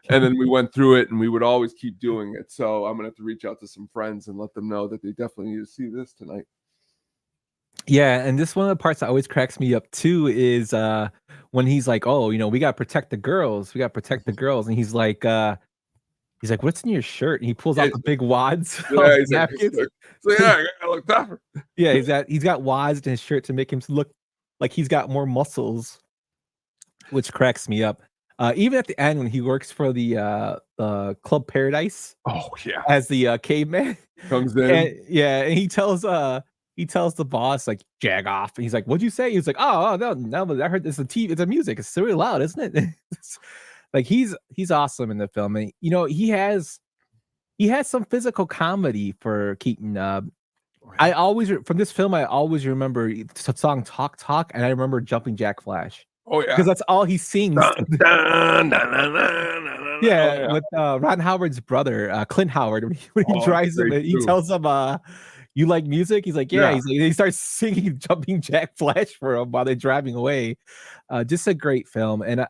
And then we went through it, and we would always keep doing it. So I'm going to have to reach out to some friends and let them know that they definitely need to see this tonight.
Yeah, and this one of the parts that always cracks me up too is when he's like, "Oh, we gotta protect the girls. We gotta protect the girls," and he's like, "What's in your shirt?" And he pulls
Yeah,
out the big wads of
yeah,
napkins.
yeah, I look tougher.
Yeah, he's got wads in his shirt to make him look like he's got more muscles, which cracks me up. Even at the end when he works for the Club Paradise
Oh yeah,
as the caveman,
comes
and
in.
yeah, and he tells the boss like jag off. And he's like, "What'd you say?" He's like, "Oh, no, but I heard this. It's a music. It's really loud, isn't it?" Like he's awesome in the film, and he has some physical comedy for Keaton. I always from this film, I always remember the song "Talk Talk," and I remember "Jumping Jack Flash"
Oh yeah,
because that's all he sings.
dun, dun, dun, dun, dun, dun, dun.
Yeah,
Oh yeah.
with Ron Howard's brother, Clint Howard, when he
Oh,
drives him,
great
he
too.
tells him, "You like music?" He's like, "Yeah."
Yeah.
He's like, he starts singing "Jumping Jack Flash" for him while they're driving away. Just a great film, and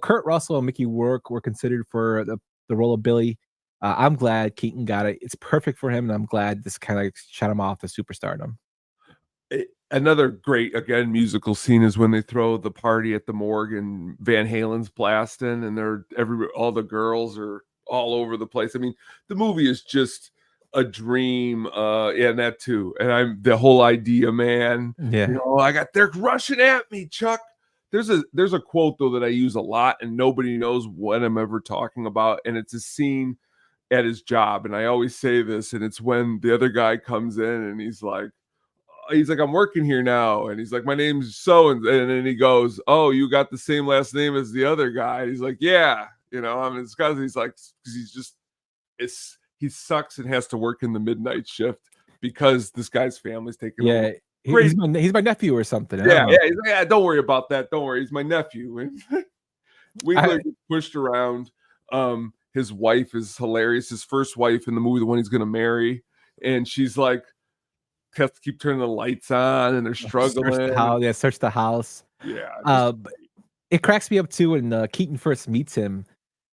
Kurt Russell and Mickey Rourke were considered for the role of Billy. I'm glad Keaton got it. It's perfect for him, and I'm glad this kind of shot him off to superstardom.
Another great again musical scene is when they throw the party at the morgue and Van Halen's blasting and all the girls are all over the place. I mean, the movie is just a dream. Yeah, and that too. And I'm the whole idea, man.
Yeah.
They're rushing at me, Chuck. There's a quote though that I use a lot and nobody knows what I'm ever talking about. And it's a scene at his job. And I always say this, and it's when the other guy comes in and he's like, I'm working here now, and he's like, my name's so, and then he goes, oh, you got the same last name as the other guy. He's like, yeah, I mean, it's because he's like, because he sucks and has to work in the midnight shift because this guy's family's taking
Yeah,
over. Great.
he's my nephew or something.
Yeah, he's like, yeah, don't worry about that. Don't worry, he's my nephew. And Winkler gets pushed around. His wife is hilarious. His first wife in the movie, the one he's gonna marry, and she's like, have to keep turning the lights on and they're struggling.
Search the house.
Yeah.
It cracks me up too when Keaton first meets him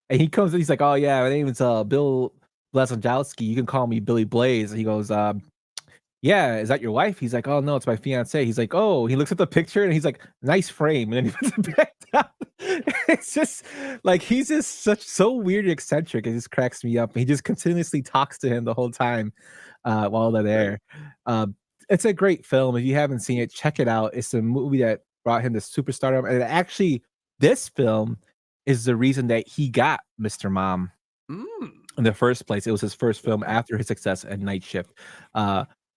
and he comes and he's like, "Oh yeah, my name is Bill Blazonjowski. You can call me Billy Blaze." And he goes, "Yeah, is that your wife?" He's like, "Oh no, it's my fiance." He's like, "Oh," he looks at the picture and he's like, "Nice frame." And then he puts it back down. It's just like he's just so weird and eccentric. It just cracks me up. He just continuously talks to him the whole time while they're there. It's a great film. If you haven't seen it, check it out. It's a movie that brought him to superstardom, and actually, this film is the reason that he got Mr. Mom in the first place. It was his first film after his success at Night Shift.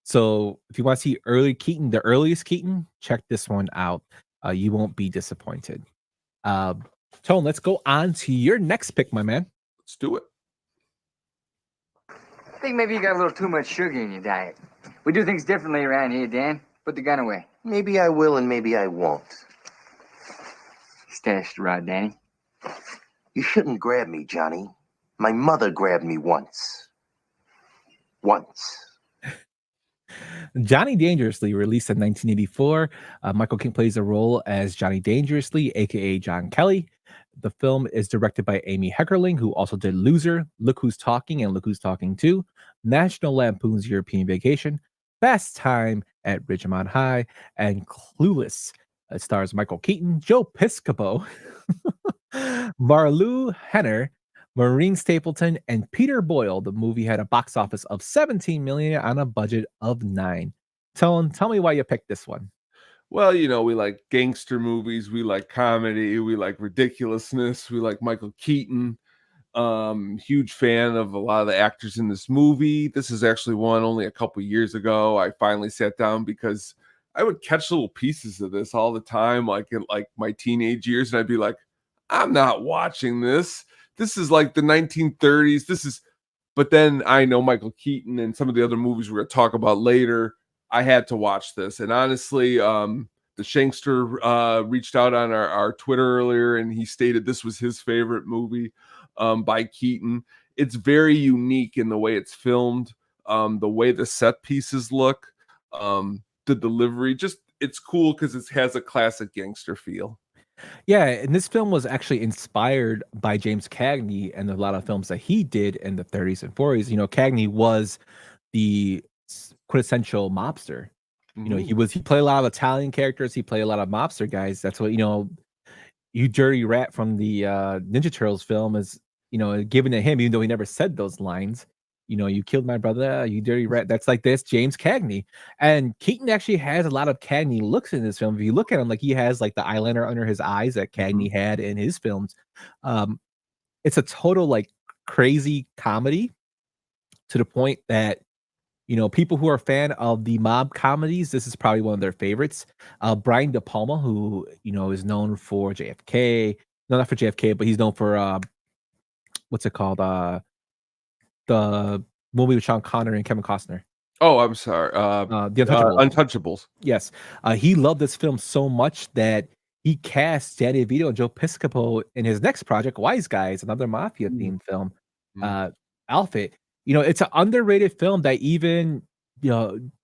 So if you want to see early Keaton, the earliest Keaton, check this one out. You won't be disappointed. Tone, let's go on to your next pick, my man.
Let's do it.
I think maybe you got a little too much sugar in your diet. We do things differently around here, Dan. Put the gun away.
Maybe I will and maybe I won't.
Stash the rod, Danny.
You shouldn't grab me, Johnny. My mother grabbed me once. Once.
Johnny Dangerously, released in 1984. Michael Keaton plays a role as Johnny Dangerously, aka John Kelly. The film is directed by Amy Heckerling, who also did Loser, Look Who's Talking, and Look Who's Talking 2, National Lampoon's European Vacation, Fast Time at Ridgemont High, and Clueless. It stars Michael Keaton, Joe Piscopo, Marlou Henner, Maureen Stapleton, and Peter Boyle. The movie had a box office of $17 million on a budget of $9 million. Tell me why you picked this one.
Well, we like gangster movies, we like comedy, we like ridiculousness, we like Michael Keaton. Huge fan of a lot of the actors in this movie. This is actually one only a couple years ago. I finally sat down because I would catch little pieces of this all the time, like in like my teenage years, and I'd be like, I'm not watching this. This is like the 1930s. But then I know Michael Keaton and some of the other movies we're going to talk about later. I had to watch this. And honestly, the Shankster reached out on our Twitter earlier, and he stated this was his favorite movie by Keaton. It's very unique in the way it's filmed, the way the set pieces look, the delivery. Just it's cool because it has a classic gangster feel.
Yeah, and this film was actually inspired by James Cagney and a lot of films that he did in the 30s and 40s. Cagney was the quintessential mobster. You know, he played a lot of Italian characters. He played a lot of mobster guys. That's what, you dirty rat from the Ninja Turtles film is, given to him, even though he never said those lines. You killed my brother, you dirty rat. That's like this James Cagney. And Keaton actually has a lot of Cagney looks in this film. If you look at him, like he has like the eyeliner under his eyes that Cagney had in his films. It's a total like crazy comedy to the point that people who are a fan of the mob comedies, this is probably one of their favorites. Brian De Palma, who is known for JFK, no, not for JFK, but he's known for what's it called? The movie with Sean Connery and Kevin Costner.
Oh, I'm sorry.
The Untouchables.
Untouchables.
Yes, he loved this film so much that he cast Danny DeVito and Joe Piscopo in his next project, Wise Guys, another mafia themed film. Outfit. It's an underrated film that even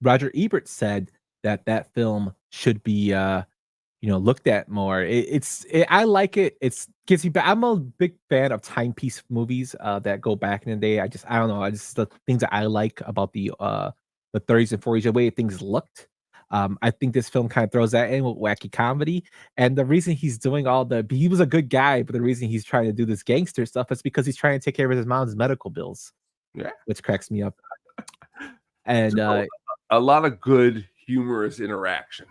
Roger Ebert said that film should be looked at more. I like it. It's gives you. I'm a big fan of timepiece movies that go back in the day. I don't know. The things that I like about the 30s and 40s, the way things looked. I think this film kind of throws that in with wacky comedy. And the reason he's doing he was a good guy, but the reason he's trying to do this gangster stuff is because he's trying to take care of his mom's medical bills.
Yeah,
which cracks me up. And
a lot of good humorous interaction.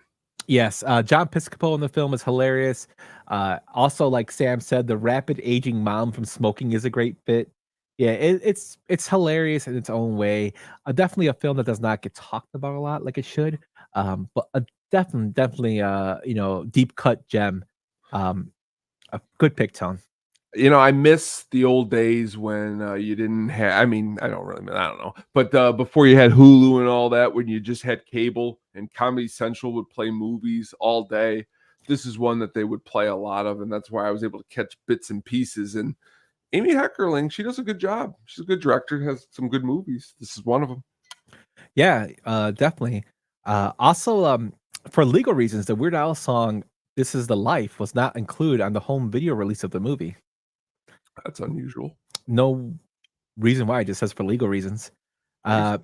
Yes, John Piscopo in the film is hilarious. Also, like Sam said, the rapid aging mom from Smoking is a great fit. Yeah, it's hilarious in its own way. Definitely a film that does not get talked about a lot like it should. But definitely deep cut gem. A good pick, Tone.
I miss the old days when you didn't have, I don't know, but before you had Hulu and all that, when you just had cable and Comedy Central would play movies all day. This is one that they would play a lot of, and that's why I was able to catch bits and pieces. And Amy Heckerling, she does a good job. She's a good director, has some good movies. This is one of them.
Yeah, definitely. Also, for legal reasons, the Weird Al song "This Is the Life" was not included on the home video release of the movie.
That's unusual.
No reason why, it just says for legal reasons. But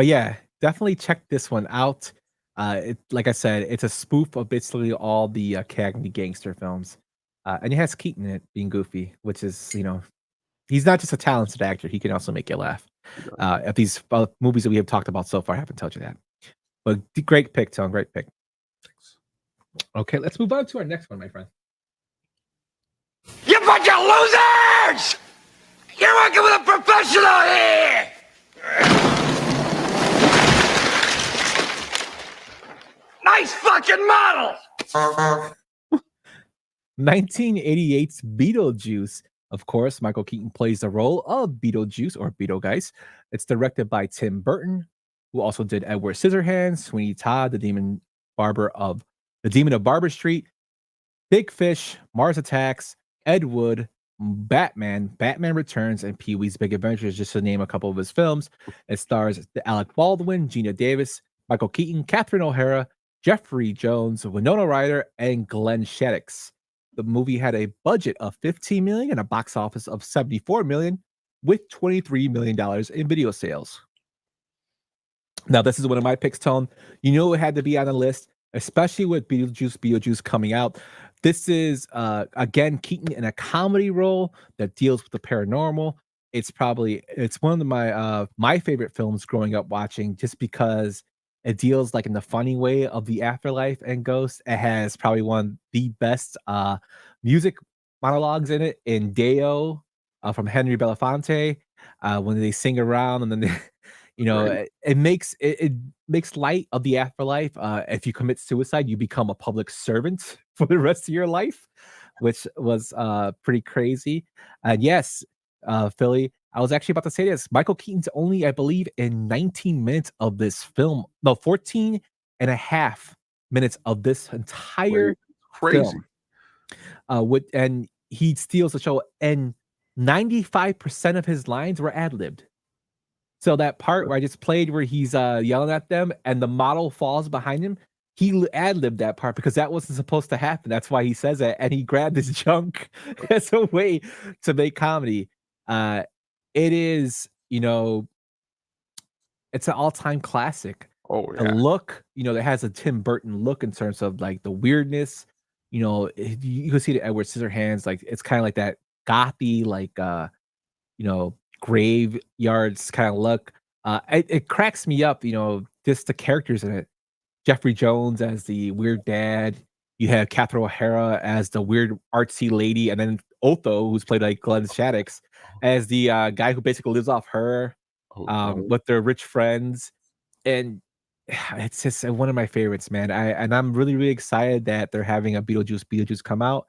yeah, definitely check this one out. Like I said, it's a spoof of basically all the Cagney gangster films. And it has Keaton in it being goofy, which is, he's not just a talented actor, he can also make you laugh. If these movies that we have talked about so far haven't told you that. But great pick, Tone, great pick.
Thanks.
Okay, let's move on to our next one, my friend.
You bunch of losers! You're working with a professional here! Nice fucking model!
1988's Beetlejuice. Of course, Michael Keaton plays the role of Beetlejuice or Beetlegeist. It's directed by Tim Burton, who also did Edward Scissorhands, Sweeney Todd, The Demon of Barber Street, Big Fish, Mars Attacks, Ed Wood, Batman Returns, and Pee-wee's Big Adventures, just to name a couple of his films. It stars Alec Baldwin, Gina Davis, Michael Keaton, Catherine O'Hara, Jeffrey Jones, Winona Ryder, and Glenn Shaddix. The movie had a budget of $15 million and a box office of $74 million, with $23 million in video sales. Now, this is one of my picks, Tone. It had to be on the list, especially with Beetlejuice coming out. This is, again, Keaton in a comedy role that deals with the paranormal. It's one of my favorite films growing up watching, just because it deals like in the funny way of the afterlife and ghosts. It has probably one of the best music monologues in it, in Deo from Henry Belafonte, when they sing around and then they, right. it makes light of the afterlife. If you commit suicide, you become a public servant for the rest of your life, which was pretty crazy. And yes, Philly, I was actually about to say this. Michael Keaton's only, I believe, in 19 minutes of this film. No, 14 and a half minutes of this entire
crazy
film. And he steals the show, and 95% of his lines were ad-libbed. So that part where I just played, where he's yelling at them and the model falls behind him, he ad-libbed that part because that wasn't supposed to happen. That's why he says it, and he grabbed his junk as a way to make comedy. It is, it's an all-time classic.
Oh
The
yeah.
look, that has a Tim Burton look in terms of like the weirdness. You can see the Edward Scissorhands, like it's kind of like that gothy, like graveyards kind of look. It cracks me up, just the characters in it. Jeffrey Jones as the weird dad. You have Catherine O'Hara as the weird artsy lady, and then Otho, who's played like Glenn Shaddix, as the guy who basically lives off her,
Oh,
with their rich friends, and it's just one of my favorites, man. I'm really really excited that they're having a Beetlejuice come out.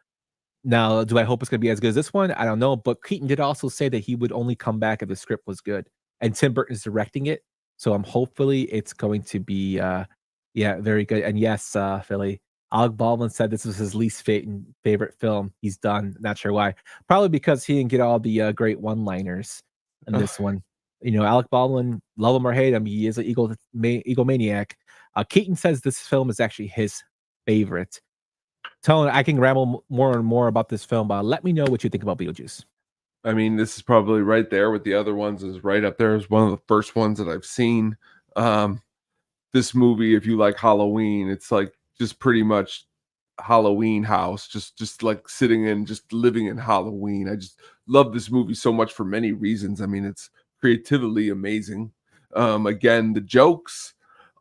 Now, do I hope it's gonna be as good as this one? I don't know, but Keaton did also say that he would only come back if the script was good, and Tim Burton is directing it, so I'm hopefully it's going to be, yeah, very good. And yes, Philly, Alec Baldwin said this was his least favorite film. He's done. Not sure why. Probably because he didn't get all the great one-liners in this one. Alec Baldwin, love him or hate him, he is an egomaniac. Keaton says this film is actually his favorite. Tone, I can ramble more and more about this film, but let me know what you think about Beetlejuice.
I mean, this is probably right there with the other ones. Is right up there as one of the first ones that I've seen. This movie, if you like Halloween, it's like just pretty much Halloween house, just like sitting in, just living in Halloween. I just love this movie so much for many reasons. I mean, it's creatively amazing. Again, the jokes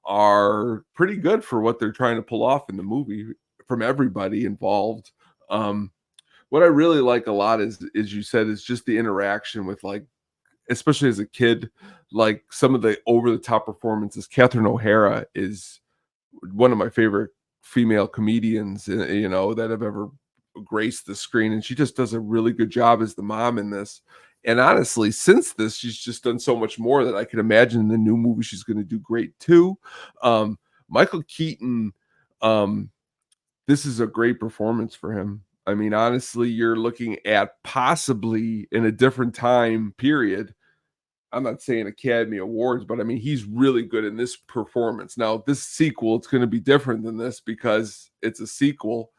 are pretty good for what they're trying to pull off in the movie from everybody involved. What I really like a lot is you said, is just the interaction with, like, especially as a kid, like some of the over the top performances. Catherine O'Hara is one of my favorite female comedians, that have ever graced the screen, and she just does a really good job as the mom in this. And honestly, since this, she's just done so much more that I can imagine in the new movie she's going to do great too. Michael Keaton, this is a great performance for him. I mean, honestly, you're looking at possibly in a different time period. I'm not saying Academy Awards, but I mean, he's really good in this performance. Now, this sequel, it's going to be different than this because it's a sequel,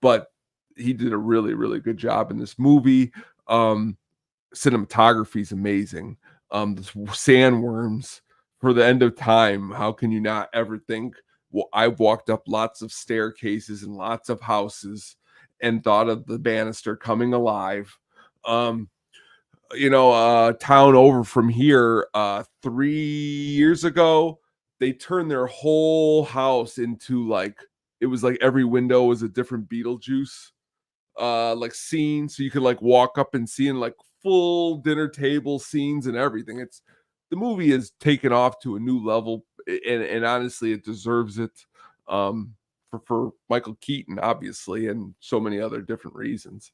but he did a really, really good job in this movie. Cinematography is amazing. The sandworms for the end of time. How can you not ever think, well, I've walked up lots of staircases and lots of houses and thought of the banister coming alive. Town over from here, 3 years ago, they turned their whole house into, like, it was like every window was a different Beetlejuice like scene, so you could like walk up and see, and like full dinner table scenes and everything. It's the movie is taken off to a new level, and honestly, it deserves it. For Michael Keaton, obviously, and so many other different reasons.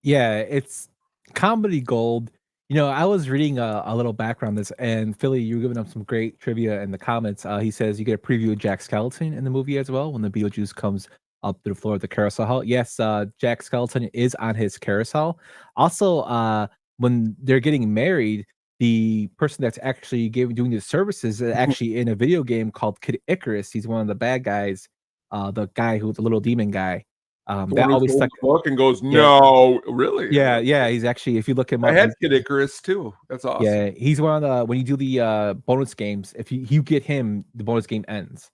Yeah, it's comedy gold. I was reading a little background on this, and Philly, you were giving up some great trivia in the comments. He says you get a preview of Jack Skellington in the movie as well when the Beetlejuice comes up to the floor of the carousel hall. Yes, Jack Skellington is on his carousel. Also, when they're getting married, the person that's actually doing the services is actually in a video game called Kid Icarus. He's one of the bad guys, the guy who's the little demon guy. That always stuck.
Book and goes, no, really?
Yeah. He's actually, if you look him up,
I had Kid Icarus too. That's awesome.
Yeah, he's one of the, when you do the bonus games, if you get him, the bonus game ends.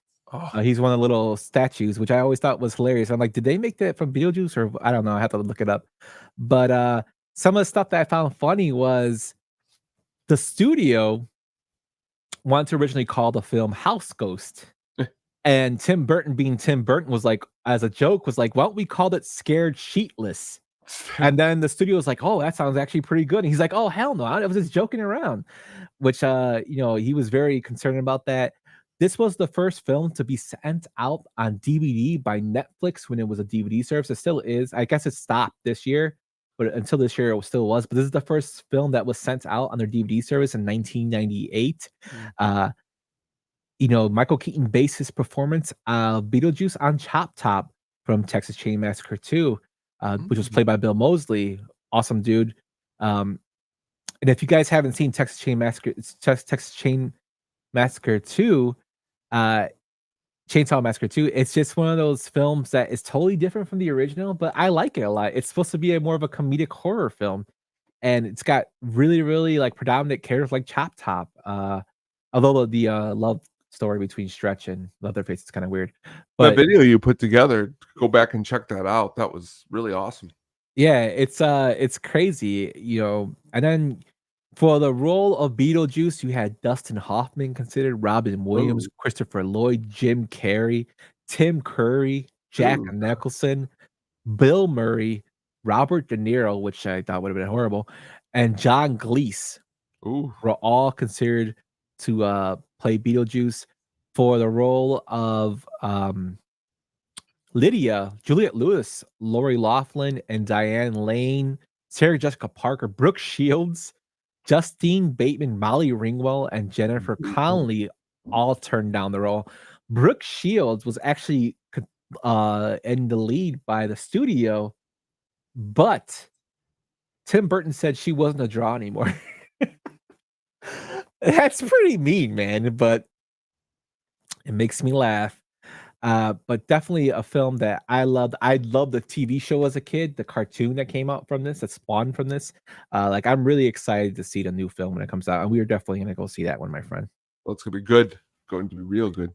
He's one of the little statues, which I always thought was hilarious. I'm like, did they make that from Beetlejuice, or I don't know? I have to look it up. But some of the stuff that I found funny was the studio wanted to originally call the film House Ghost. And Tim Burton, being Tim Burton, was like, as a joke, was like, why don't we call it Scared Sheetless? And then the studio was like, oh, that sounds actually pretty good. And he's like, oh, hell no, I was just joking around. Which, he was very concerned about that. This was the first film to be sent out on DVD by Netflix when it was a DVD service. It still is. I guess it stopped this year, but until this year, it still was. But this is the first film that was sent out on their DVD service in 1998. Michael Keaton based his performance of Beetlejuice on Chop Top from Texas Chain Massacre 2, which was played by Bill Moseley. Awesome dude. And if you guys haven't seen Texas Chain Massacre, it's Texas Chain Massacre 2, Chainsaw Massacre 2, it's just one of those films that is totally different from the original, but I like it a lot. It's supposed to be more of a comedic horror film, and it's got really, really like predominant characters like Chop Top. Although the love story between Stretch and Leatherface. It's kind of weird.
That
But
video you put together, go back and check that out. That was really awesome.
yeah, it's crazy, you know. And then for the role of Beetlejuice, you had Dustin Hoffman considered, Robin Williams,
Ooh.
Christopher Lloyd, Jim Carrey, Tim Curry, Jack
Ooh.
Nicholson, Bill Murray, Robert De Niro, which I thought would have been horrible, and John Cleese
Ooh.
were all considered to play Beetlejuice. For the role of Lydia, Juliette Lewis, Lori Loughlin, and Diane Lane, Sarah Jessica Parker, Brooke Shields, Justine Bateman, Molly Ringwald, and Jennifer Connelly all turned down the role. Brooke Shields was actually in the lead by the studio, but Tim Burton said she wasn't a draw anymore. That's pretty mean, man, but it makes me laugh. But definitely a film that I loved. I loved the TV show as a kid, the cartoon that came out from this, that spawned from this. Like, I'm really excited to see the new film when it comes out, and we are definitely gonna go see that one, my friend.
Well, it's gonna be good. Going to be real good.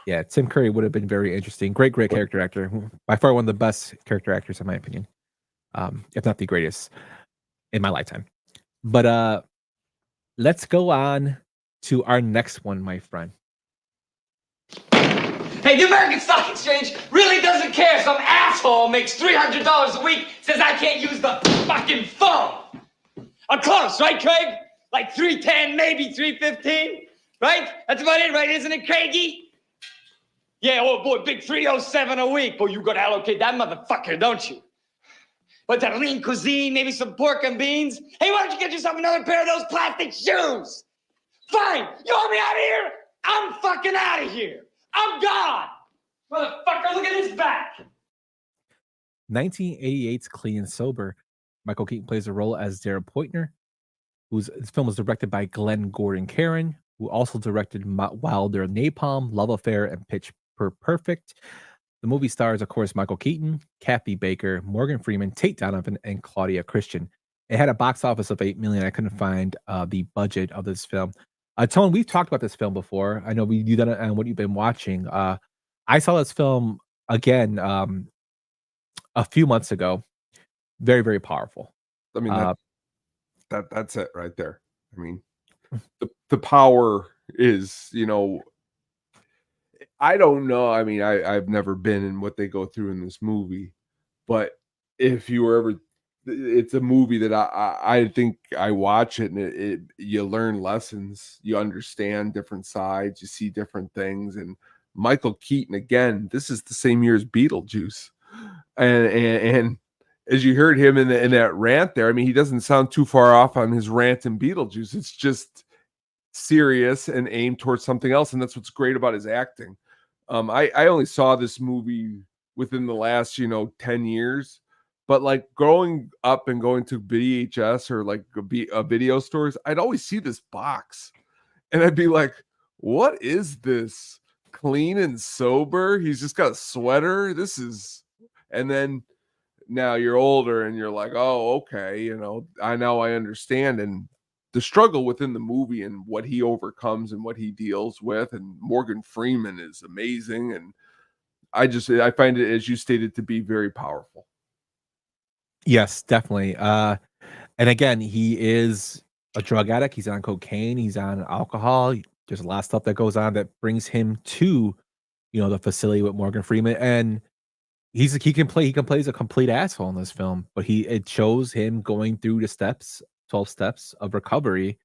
Yeah, Tim Curry would have been very interesting. Great character actor. By far one of the best character actors in my opinion. If not the greatest in my lifetime. But let's go on to our next one, my friend.
Hey, the American Stock Exchange really doesn't care some asshole makes $300 a week, says I can't use the fucking phone. I'm close, right, Craig? Like 310, maybe 315, right? That's about it, right? Isn't it, Craigie? Yeah, oh boy, big 307 a week. Boy, you gotta allocate that motherfucker, don't you? But that lean cuisine, maybe some pork and beans. Hey, why don't you get yourself another pair of those plastic shoes? Fine, you want me out of here? I'm fucking out of here. I'm gone! Motherfucker, look at his back!
1988's Clean and Sober. Michael Keaton plays a role as Darrell Pointner, this film was directed by Glenn Gordon Caron, who also directed Wilder, Napalm, Love Affair, and Pitch Perfect. The movie stars, of course, Michael Keaton, Kathy Baker, Morgan Freeman, Tate Donovan, and Claudia Christian. It had a box office of $8 million. I couldn't find the budget of this film. Tone, we've talked about this film before. I know we do that on what you've been watching. I saw this film again a few months ago. Very, very powerful.
I mean, that's it right there. I mean, the power is, you know, I don't know. I mean, I've never been in what they go through in this movie, but if you were ever, it's a movie that I think I watch it and you learn lessons, you understand different sides, you see different things. And Michael Keaton, again, this is the same year as Beetlejuice, and as you heard him in that rant there, I mean, he doesn't sound too far off on his rant in Beetlejuice. It's just serious and aimed towards something else, and that's what's great about his acting. I only saw this movie within the last 10 years. But like growing up and going to VHS or like video stores, I'd always see this box and I'd be like, what is this? Clean and Sober? He's just got a sweater. And then now you're older and you're like, oh, okay. I understand. And the struggle within the movie and what he overcomes and what he deals with. And Morgan Freeman is amazing. And I find it, as you stated, to be very powerful.
Yes, definitely. And again, he is a drug addict. He's on cocaine. He's on alcohol. There's a lot of stuff that goes on that brings him to, the facility with Morgan Freeman. And he can play as a complete asshole in this film, but it shows him going through the 12 steps of recovery,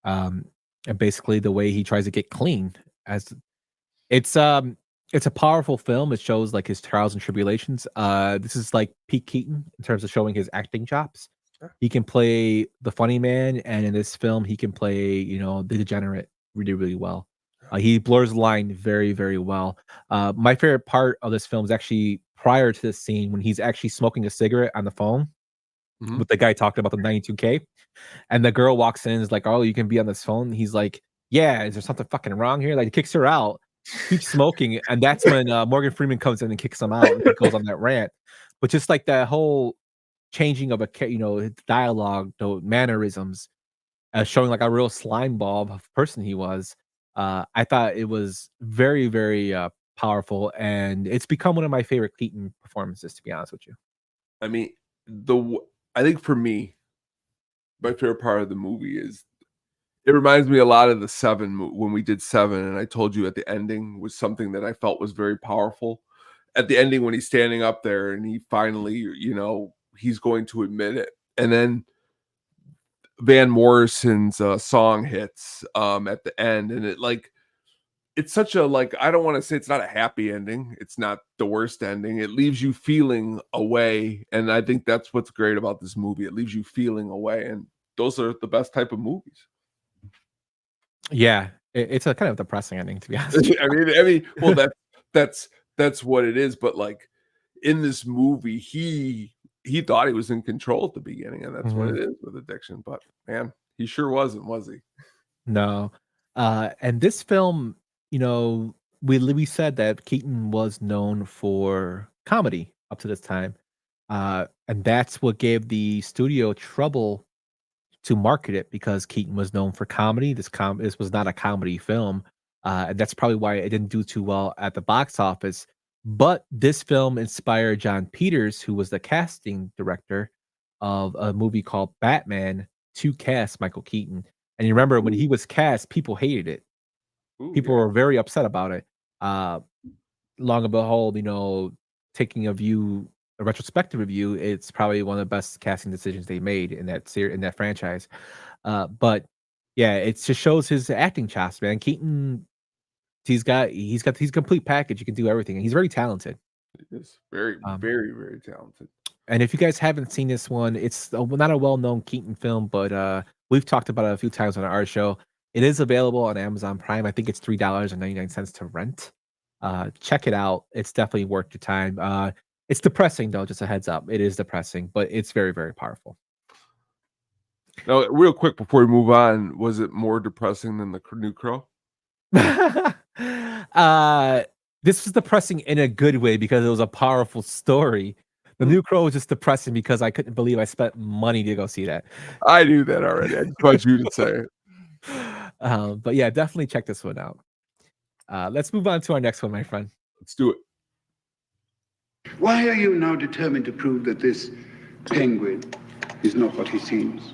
and basically the way he tries to get clean. It's a powerful film. It shows like his trials and tribulations. This is like peak Keaton in terms of showing his acting chops. He can play the funny man, and in this film, he can play, the degenerate really, really well. He blurs the line very, very well. My favorite part of this film is actually prior to this scene when he's actually smoking a cigarette on the phone with the guy talking about the 92K, and the girl walks in and is like, "Oh, you can be on this phone." He's like, "Yeah, is there something fucking wrong here?" Like, he kicks her out. Keeps smoking, and that's when Morgan Freeman comes in and kicks him out and he goes on that rant. But just like that whole changing of dialogue, the mannerisms, showing like a real slime ball of person he was. I thought it was very, very powerful, and it's become one of my favorite Keaton performances, to be honest with you.
I mean, I think for me, my favorite part of the movie is it reminds me a lot of the Seven when we did Seven, and I told you at the ending was something that I felt was very powerful. At the ending, when he's standing up there and he finally, he's going to admit it, and then Van Morrison's song hits at the end, and it's such a I don't want to say it's not a happy ending. It's not the worst ending. It leaves you feeling away, and I think that's what's great about this movie. It leaves you feeling away, and those are the best type of movies.
Yeah, it's a kind of depressing ending, to be honest.
I mean, well, that's what it is. But in this movie, he thought he was in control at the beginning, and that's what it is with addiction. But man, he sure wasn't, was he?
No, and this film, we said that Keaton was known for comedy up to this time, and that's what gave the studio trouble to market it because Keaton was known for comedy. This was not a comedy film, and that's probably why it didn't do too well at the box office. But this film inspired John Peters, who was the casting director of a movie called Batman, to cast Michael Keaton. And you remember when he was cast, people hated it. People were very upset about it. Long and behold, taking a retrospective review, it's probably one of the best casting decisions they made in that franchise. But yeah, it just shows his acting chops, man. Keaton, he's complete package. He can do everything, and he's very talented.
He is very, very, very talented.
And if you guys haven't seen this one, it's not a well-known Keaton film, but we've talked about it a few times on our show. It is available on Amazon Prime. I think it's $3.99 to rent. Check it out. It's definitely worth your time. It's depressing, though, just a heads up. It is depressing, but it's very, very powerful.
Now, real quick before we move on, was it more depressing than the new Crow?
This was depressing in a good way because it was a powerful story. The new Crow was just depressing because I couldn't believe I spent money to go see that.
I knew that already. I just want you to say it.
But yeah, definitely check this one out. Let's move on to our next one, my friend.
Let's do it.
Why are you now determined to prove that this penguin is not what he seems?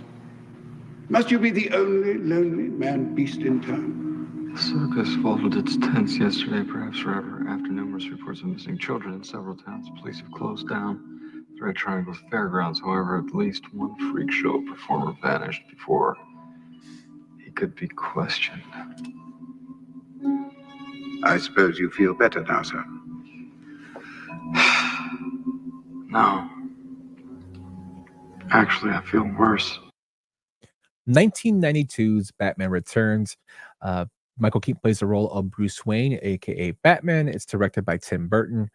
Must you be the only lonely man-beast in town?
The circus folded its tents yesterday, perhaps forever, after numerous reports of missing children in several towns. Police have closed down the Red Triangle's fairgrounds. However, at least one freak show performer vanished before he could be questioned.
I suppose you feel better now, sir.
No. Actually, I feel worse.
1992's Batman Returns. Michael Keaton plays the role of Bruce Wayne, aka Batman. It's directed by Tim Burton.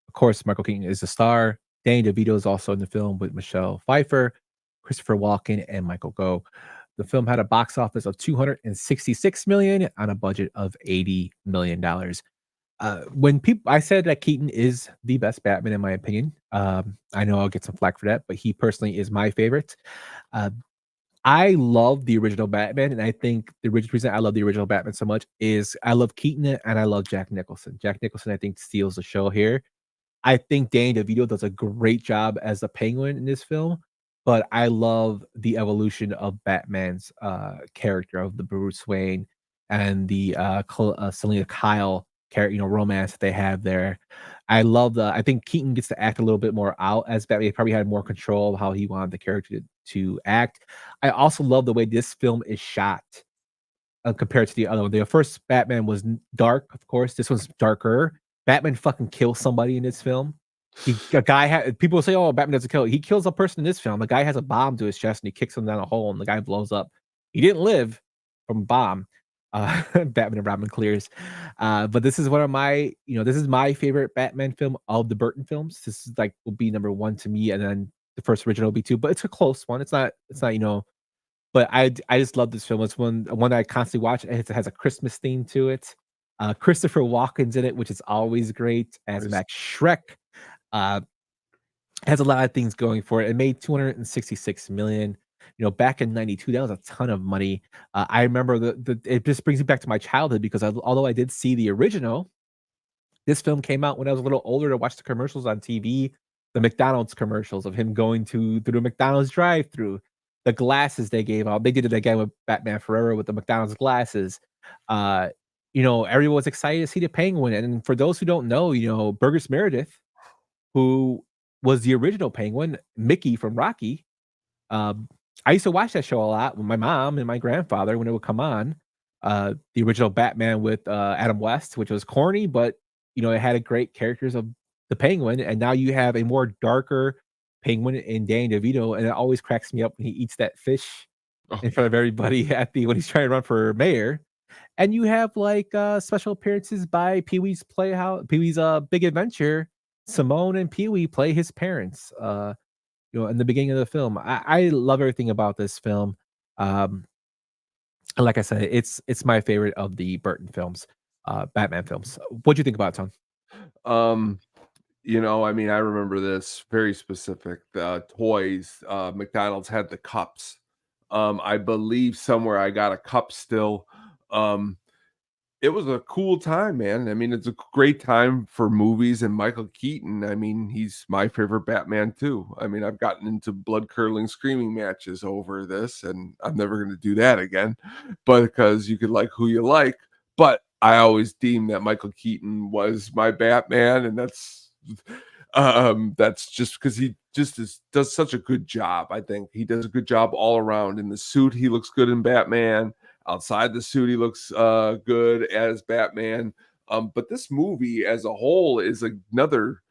Of course, Michael Keaton is the star. Danny DeVito is also in the film with Michelle Pfeiffer, Christopher Walken, and Michael Gough. The film had a box office of $266 million on a budget of $80 million. I said that Keaton is the best Batman in my opinion. I know I'll get some flack for that, but he personally is my favorite. I love the original Batman, and I think the reason I love the original Batman so much is I love Keaton and I love Jack Nicholson. Jack Nicholson, I think, steals the show here. I think Danny DeVito does a great job as the Penguin in this film, but I love the evolution of Batman's character of the Bruce Wayne and the Selina Kyle character, romance that they have there. I think Keaton gets to act a little bit more out as Batman. He probably had more control of how he wanted the character to act. I also love the way this film is shot compared to the other one. The first Batman was dark, of course. This one's darker. Batman fucking kills somebody in this film. People say, "Oh, Batman doesn't kill." He kills a person in this film. The guy has a bomb to his chest and he kicks him down a hole, and the guy blows up. He didn't live from a bomb. Batman and Robin clears. But this is one of my, this is my favorite Batman film of the Burton films. This is will be number one to me, and then the first original will be two. But it's a close one. It's not. But I just love this film. It's one that I constantly watch. It has a Christmas theme to it. Christopher Walken's in it, which is always great. As Max Shrek, has a lot of things going for it. It made $266 million. back in '92, that was a ton of money. I remember it just brings me back to my childhood because although I did see the original, this film came out when I was a little older to watch the commercials on TV, the McDonald's commercials of him going through the McDonald's drive-through, the glasses they gave out. They did it again with Batman Forever with the McDonald's glasses. Uh, everyone was excited to see the Penguin. And for those who don't know, Burgess Meredith, who was the original Penguin, Mickey from Rocky. I used to watch that show a lot with my mom and my grandfather when it would come on. The original Batman with Adam West, which was corny, but it had a great characters of the Penguin, and now you have a more darker Penguin in Danny DeVito, and it always cracks me up when he eats that fish in front of everybody when he's trying to run for mayor. And you have like special appearances by Pee-wee's Big Adventure. Simone and Pee-wee play his parents. In the beginning of the film, I love everything about this film. Like I said, it's my favorite of the Burton films, Batman films. What do you think about it, Tom?
I remember this very specific. The toys, McDonald's had the cups. I believe somewhere I got a cup still. It was a cool time, man. It's a great time for movies, and Michael Keaton, he's my favorite Batman too. I've gotten into blood-curdling screaming matches over this, and I'm never going to do that again, but because you could like who you like, but I always deemed that Michael Keaton was my Batman, and that's just because he does such a good job. I think he does a good job all around. In the suit, he looks good in Batman. Outside the suit, he looks good as Batman. But this movie as a whole is another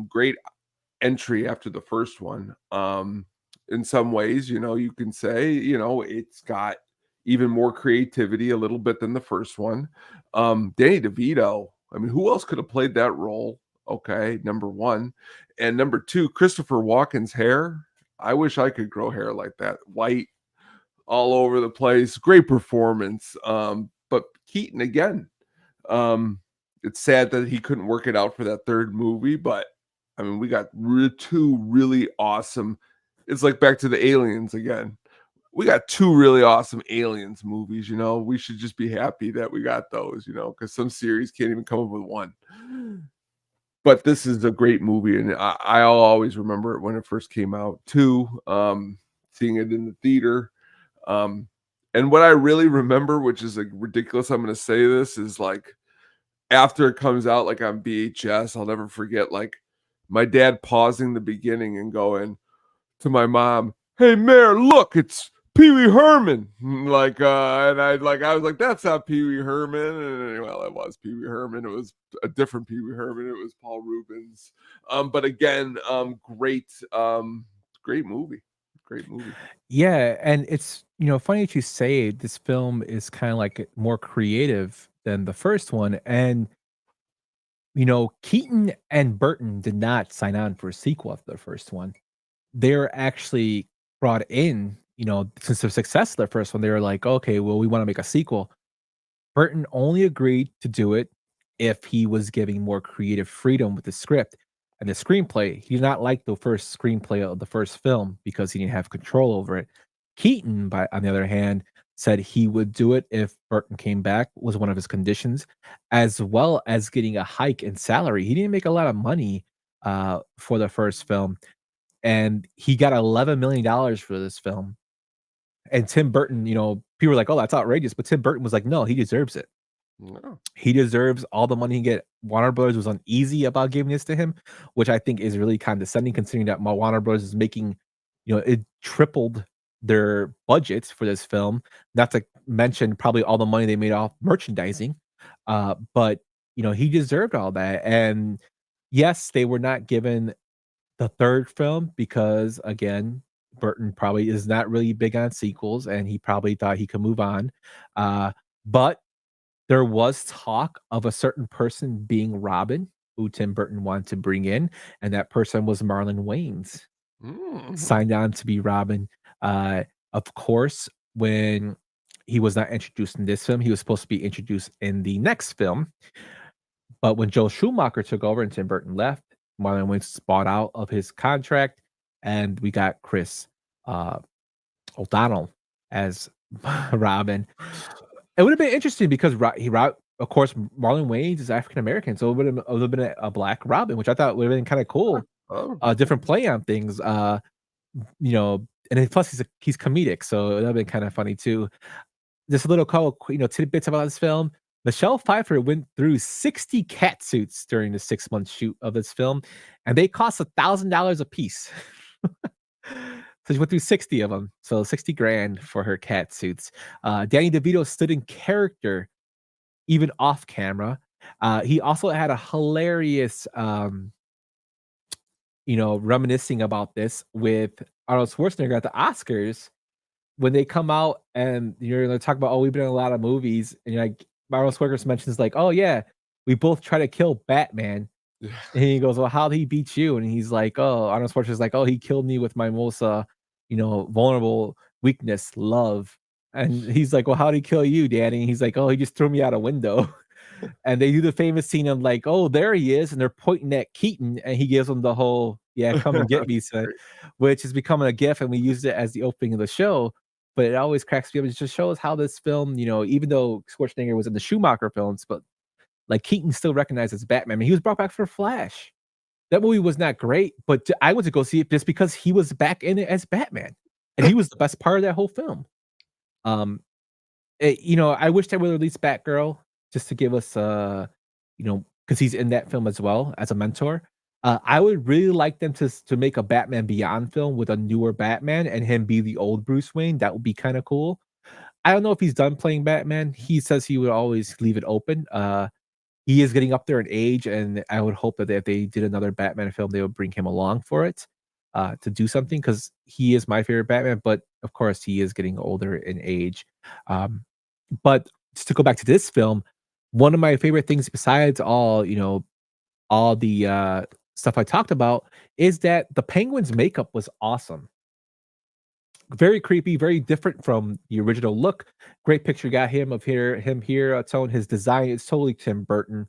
great entry after the first one. In some ways, you can say, it's got even more creativity a little bit than the first one. Danny DeVito, who else could have played that role? Okay, number one. And number two, Christopher Walken's hair. I wish I could grow hair like that. White, all over the place. Great performance. But Keaton again. It's sad that he couldn't work it out for that third movie, but we got two really awesome. It's like back to the Aliens again. We got two really awesome Aliens movies. We should just be happy that we got those. Because some series can't even come up with one. But this is a great movie, and I'll always remember it when it first came out too. Seeing it in the theater. And what I really remember, which is like ridiculous, I'm going to say this, is like after it comes out, like on VHS, I'll never forget like my dad pausing the beginning and going to my mom, "Hey, Mayor, look, it's Pee Wee Herman." And I was like, "That's not Pee Wee Herman." And well, it was Pee Wee Herman. It was a different Pee Wee Herman. It was Paul Rubens. But again, great movie. Great movie.
Yeah, and it's funny that you say this film is kind of like more creative than the first one, and Keaton and Burton did not sign on for a sequel after the first one. They're actually brought in, since the success of the first one, they were like, okay, well, we want to make a sequel. Burton only agreed to do it if he was giving more creative freedom with the script and the screenplay. He did not like the first screenplay of the first film because he didn't have control over it. Keaton, on the other hand, said he would do it if Burton came back, was one of his conditions, as well as getting a hike in salary. He didn't make a lot of money for the first film, and he got $11 million for this film. And Tim Burton, people were like, "Oh, that's outrageous," but Tim Burton was like, "No, he deserves it.
No.
He deserves all the money he get." Warner Brothers was uneasy about giving this to him, which I think is really condescending, considering that Warner Brothers is making, it tripled their budgets for this film. Not to mention probably all the money they made off merchandising. But he deserved all that. And yes, they were not given the third film because, again, Burton probably is not really big on sequels, and he probably thought he could move on. But there was talk of a certain person being Robin, who Tim Burton wanted to bring in, and that person was Marlon Wayans. Signed on to be Robin. Of course, when he was not introduced in this film, he was supposed to be introduced in the next film. But when Joel Schumacher took over and Tim Burton left, Marlon Wayans bought out of his contract, and we got Chris O'Donnell as Robin. It would have been interesting because of course, Marlon Wayans is African American, so it would have been a black Robin, which I thought would have been kind of cool.
Oh,
Different play on things. And then plus he's comedic, so it would have been kind of funny too. Just a little tidbits about this film. Michelle Pfeiffer went through 60 cat suits during the 6-month shoot of this film, and they cost $1,000 a piece. So she went through 60 of them. So 60 grand for her cat suits. Danny DeVito stood in character even off camera. He also had a hilarious, reminiscing about this with Arnold Schwarzenegger at the Oscars when they come out and you're going to talk about, we've been in a lot of movies. And like Arnold Schwarzenegger mentions like, oh yeah, we both try to kill Batman.
Yeah.
And he goes, well, how did he beat you? And he's like, Arnold Schwarzenegger's like, he killed me with my most, vulnerable weakness, love. And he's like, well, how did he kill you, Danny? And he's like, he just threw me out a window. And they do the famous scene of like, there he is. And they're pointing at Keaton and he gives them the whole, come and get me, son, which is becoming a gif. And we used it as the opening of the show. But it always cracks me up. It just shows how this film, even though Schwarzenegger was in the Schumacher films, but like Keaton still recognized as Batman. I mean, he was brought back for Flash. That movie was not great, but I went to go see it just because he was back in it as Batman, and he was the best part of that whole film. I wish they would release Batgirl just to give us, because he's in that film as well as a mentor. I would really like them to make a Batman Beyond film with a newer Batman and him be the old Bruce Wayne. That would be kind of cool. I don't know if he's done playing Batman. He says he would always leave it open. He is getting up there in age, and I would hope that if they did another Batman film, they would bring him along for it to do something because he is my favorite Batman. But of course, he is getting older in age. But just to go back to this film, one of my favorite things besides all the stuff I talked about is that the Penguin's makeup was awesome. Very creepy, very different from the original look. Great picture got him here. Tone his design is totally Tim Burton,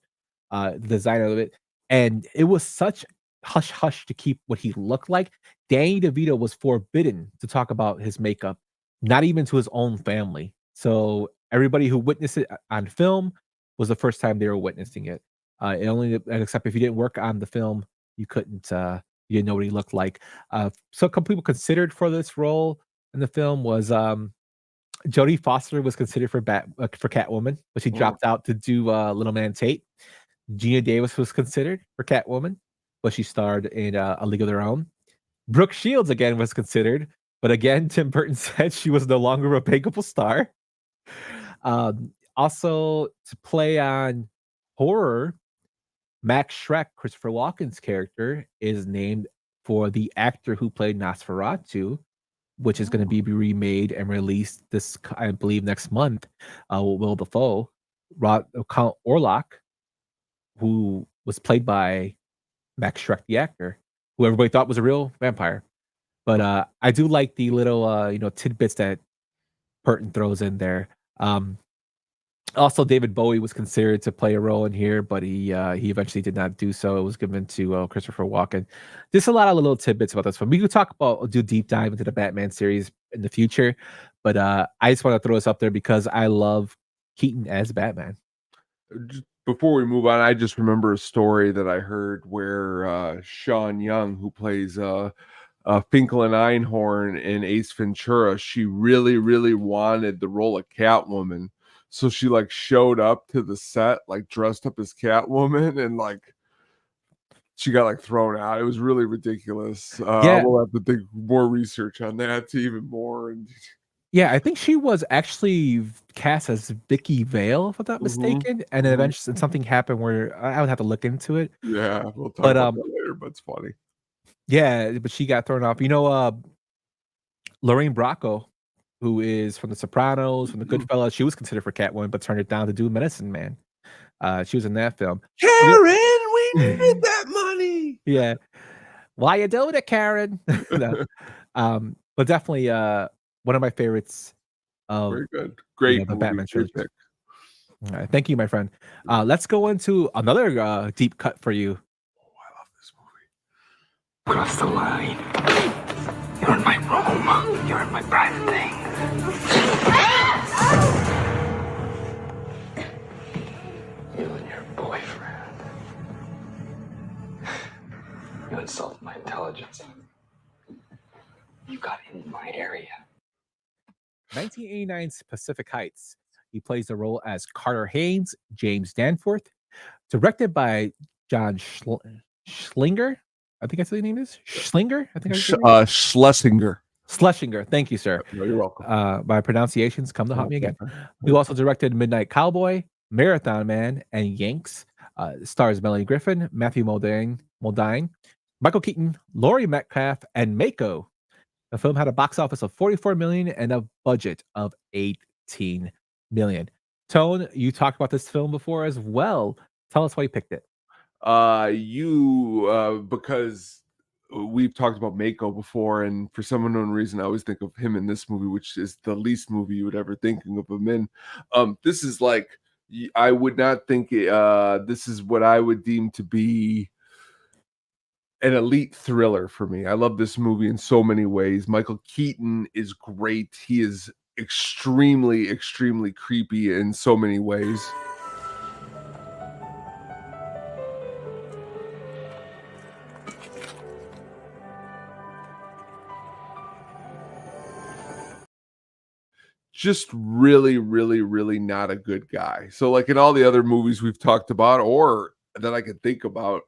the design of it, and it was such hush hush to keep what he looked like. Danny DeVito was forbidden to talk about his makeup, not even to his own family. So everybody who witnessed it on film was the first time they were witnessing it. It only except if you didn't work on the film, you couldn't. You didn't know what he looked like. So a couple people considered for this role in the film was Jodie Foster was considered for Catwoman, but she dropped out to do Little Man Tate. Gina Davis was considered for Catwoman, but she starred in A League of Their Own. Brooke Shields again was considered, but again Tim Burton said she was no longer a bankable star. Also to play on horror, Max Schreck, Christopher Walken's character, is named for the actor who played Nosferatu, which is going to be remade and released this, I believe, next month. Will Dafoe, Count Orlok, who was played by Max Schreck, the actor, who everybody thought was a real vampire. But I do like the little tidbits that Burton throws in there. Also, David Bowie was considered to play a role in here, but he eventually did not do so. It was given to Christopher Walken. Just a lot of little tidbits about this film. We could do deep dive into the Batman series in the future, but I just want to throw this up there because I love Keaton as Batman.
Before we move on, I just remember a story that I heard where Sean Young, who plays Finkel and Einhorn in Ace Ventura, she really, really wanted the role of Catwoman. So she showed up to the set dressed up as Catwoman, and she got thrown out. It was really ridiculous. We'll have to do more research on that to even more. And
yeah, I think she was actually cast as Vicky Vale, if I'm not mistaken. And then eventually something happened where I would have to look into it.
Yeah, we'll talk about that later, but it's funny.
Yeah, but she got thrown off. Lorraine Bracco, who is from The Sopranos, from The Goodfellas, she was considered for Catwoman, but turned it down to do Medicine Man. She was in that film.
Karen, we needed that money.
Yeah. Why you doing it, Karen? No. But definitely one of my favorites of
very good. Great
the Batman trilogy.
Pick.
All right, thank you, my friend. Let's go into another deep cut for you.
Oh, I love this movie.
Cross the line.
You're in my room. You're in my private thing. You and your boyfriend. You insulted my intelligence. You got in my area.
1989's Pacific Heights. He plays the role as Carter Haynes, James Danforth. Directed by John Schlinger. I think that's what his name is. Schlinger? I think
Schlesinger.
Schlesinger. Thank you, sir.
No, you're welcome.
My pronunciations come to haunt me again. Who also directed Midnight Cowboy, Marathon Man, and Yanks. Stars Melanie Griffin, Matthew Modine, Michael Keaton, Laurie Metcalf, and Mako. The film had a box office of $44 million and a budget of $18 million. Tone, you talked about this film before as well. Tell us why you picked it.
Because we've talked about Mako before, and for some unknown reason, I always think of him in this movie, which is the least movie you would ever think of him in. This is like, I would not think this is what I would deem to be an elite thriller for me. I love this movie in so many ways. Michael Keaton is great. He is extremely, extremely creepy in so many ways. Just really, really, really not a good guy. So like in all the other movies we've talked about, or that I could think about,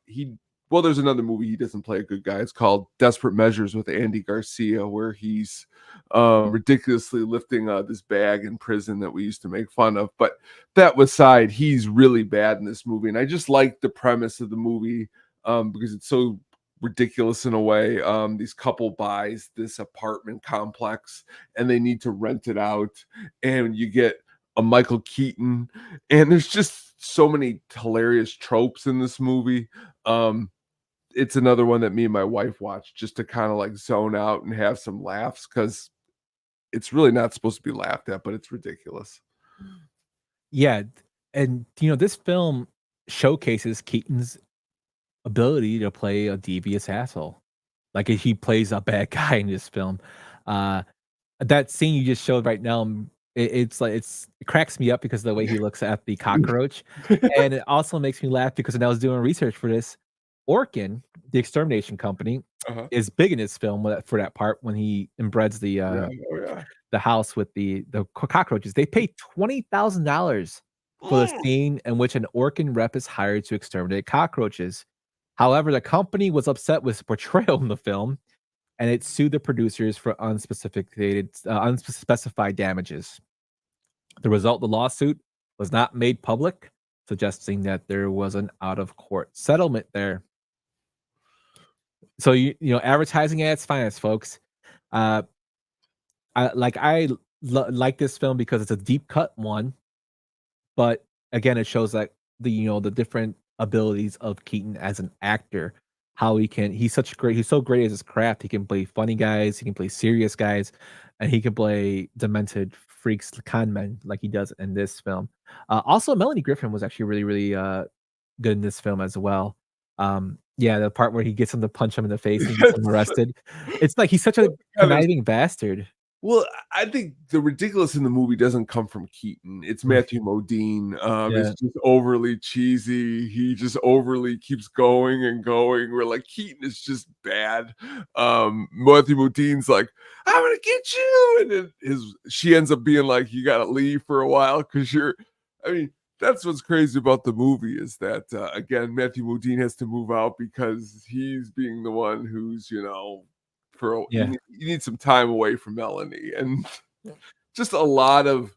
there's another movie he doesn't play a good guy. It's called Desperate Measures with Andy Garcia, where he's ridiculously lifting this bag in prison that we used to make fun of. But that aside, he's really bad in this movie. And I just like the premise of the movie because it's so ridiculous in a way. This couple buys this apartment complex and they need to rent it out. And you get a Michael Keaton. And there's just so many hilarious tropes in this movie. It's another one that me and my wife watched just to kind of like zone out and have some laughs, because it's really not supposed to be laughed at, but it's ridiculous.
Yeah. And, this film showcases Keaton's ability to play a devious asshole. Like he plays a bad guy in this film. That scene you just showed right now, it cracks me up because of the way he looks at the cockroach. And it also makes me laugh because when I was doing research for this, Orkin, the extermination company, is big in this film for that part when he inbreds the house with the cockroaches. They pay $20,000 for the scene in which an Orkin rep is hired to exterminate cockroaches. However, the company was upset with his portrayal in the film, and it sued the producers for unspecified damages. The result of the lawsuit was not made public, suggesting that there was an out-of-court settlement there. So advertising at its finest, folks. I like this film because it's a deep cut one, but again, it shows that the different abilities of Keaton as an actor. How he's so great at his craft. He can play funny guys, he can play serious guys, and he can play demented freaks, con men, like he does in this film. Also, Melanie Griffin was actually really, really good in this film as well. The part where he gets him to punch him in the face and gets him arrested. It's like he's such a conniving bastard.
Well, I think the ridiculous in the movie doesn't come from Keaton. It's Matthew Modine. It's just overly cheesy. He just overly keeps going and going. Where like Keaton is just bad. Matthew Modine's like, I'm gonna get you, and then she ends up being like, you gotta leave for a while because that's what's crazy about the movie is that again, Matthew Modine has to move out because he's being the one who's you need some time away from Melanie, and just a lot of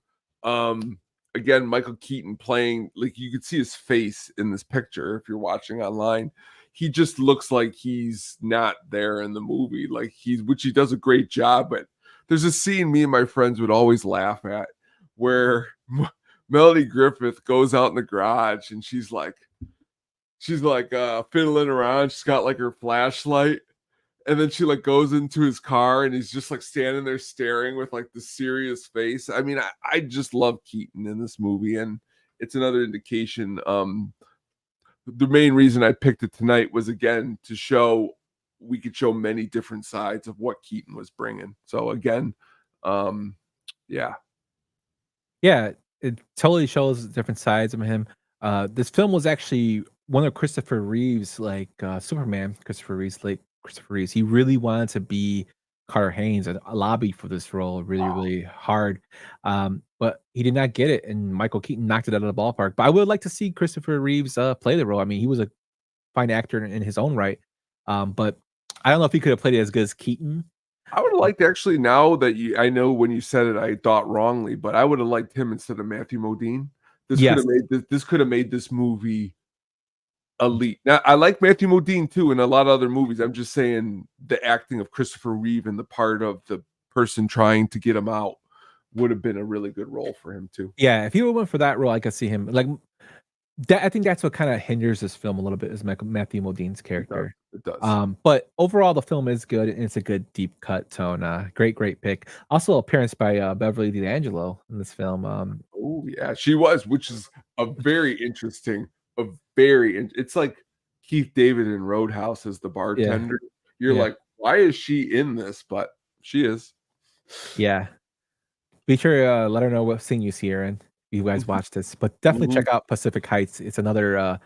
again, Michael Keaton playing, like you could see his face in this picture if you're watching online. He just looks like he's not there in the movie, which he does a great job. But there's a scene me and my friends would always laugh at where Melanie Griffith goes out in the garage and she's like fiddling around. She's got like her flashlight. And then she like goes into his car and he's just like standing there staring with like the serious face. I just love Keaton in this movie, and it's another indication. The main reason I picked it tonight was again to show we could show many different sides of what Keaton was bringing. So again, yeah,
it totally shows different sides of him. This film was actually one of Christopher Reeves, like Superman. Christopher Reeves. He really wanted to be Carter Haynes and lobbied for this role really hard. But he did not get it, and Michael Keaton knocked it out of the ballpark. But I would like to see Christopher Reeves play the role. I mean, he was a fine actor in his own right. But I don't know if he could have played it as good as Keaton.
I would have liked, actually, now that I know when you said it, I thought wrongly, but I would have liked him instead of Matthew Modine. This could have made this movie elite. Now, I like Matthew Modine too in a lot of other movies. I'm just saying the acting of Christopher Reeve and the part of the person trying to get him out would have been a really good role for him too.
Yeah, if he went for that role, I could see him like that. I think that's what kind of hinders this film a little bit is Matthew Modine's character.
It does.
But overall, the film is good and it's a good deep cut tone. Great pick. Also, appearance by Beverly D'Angelo in this film.
Oh yeah, she was, which is a very interesting. It's like Keith David in Roadhouse as the bartender. You're like, why is she in this? But she is.
Yeah. Be sure let her know what scene you see her in. You guys watch this, but definitely check out Pacific Heights. It's another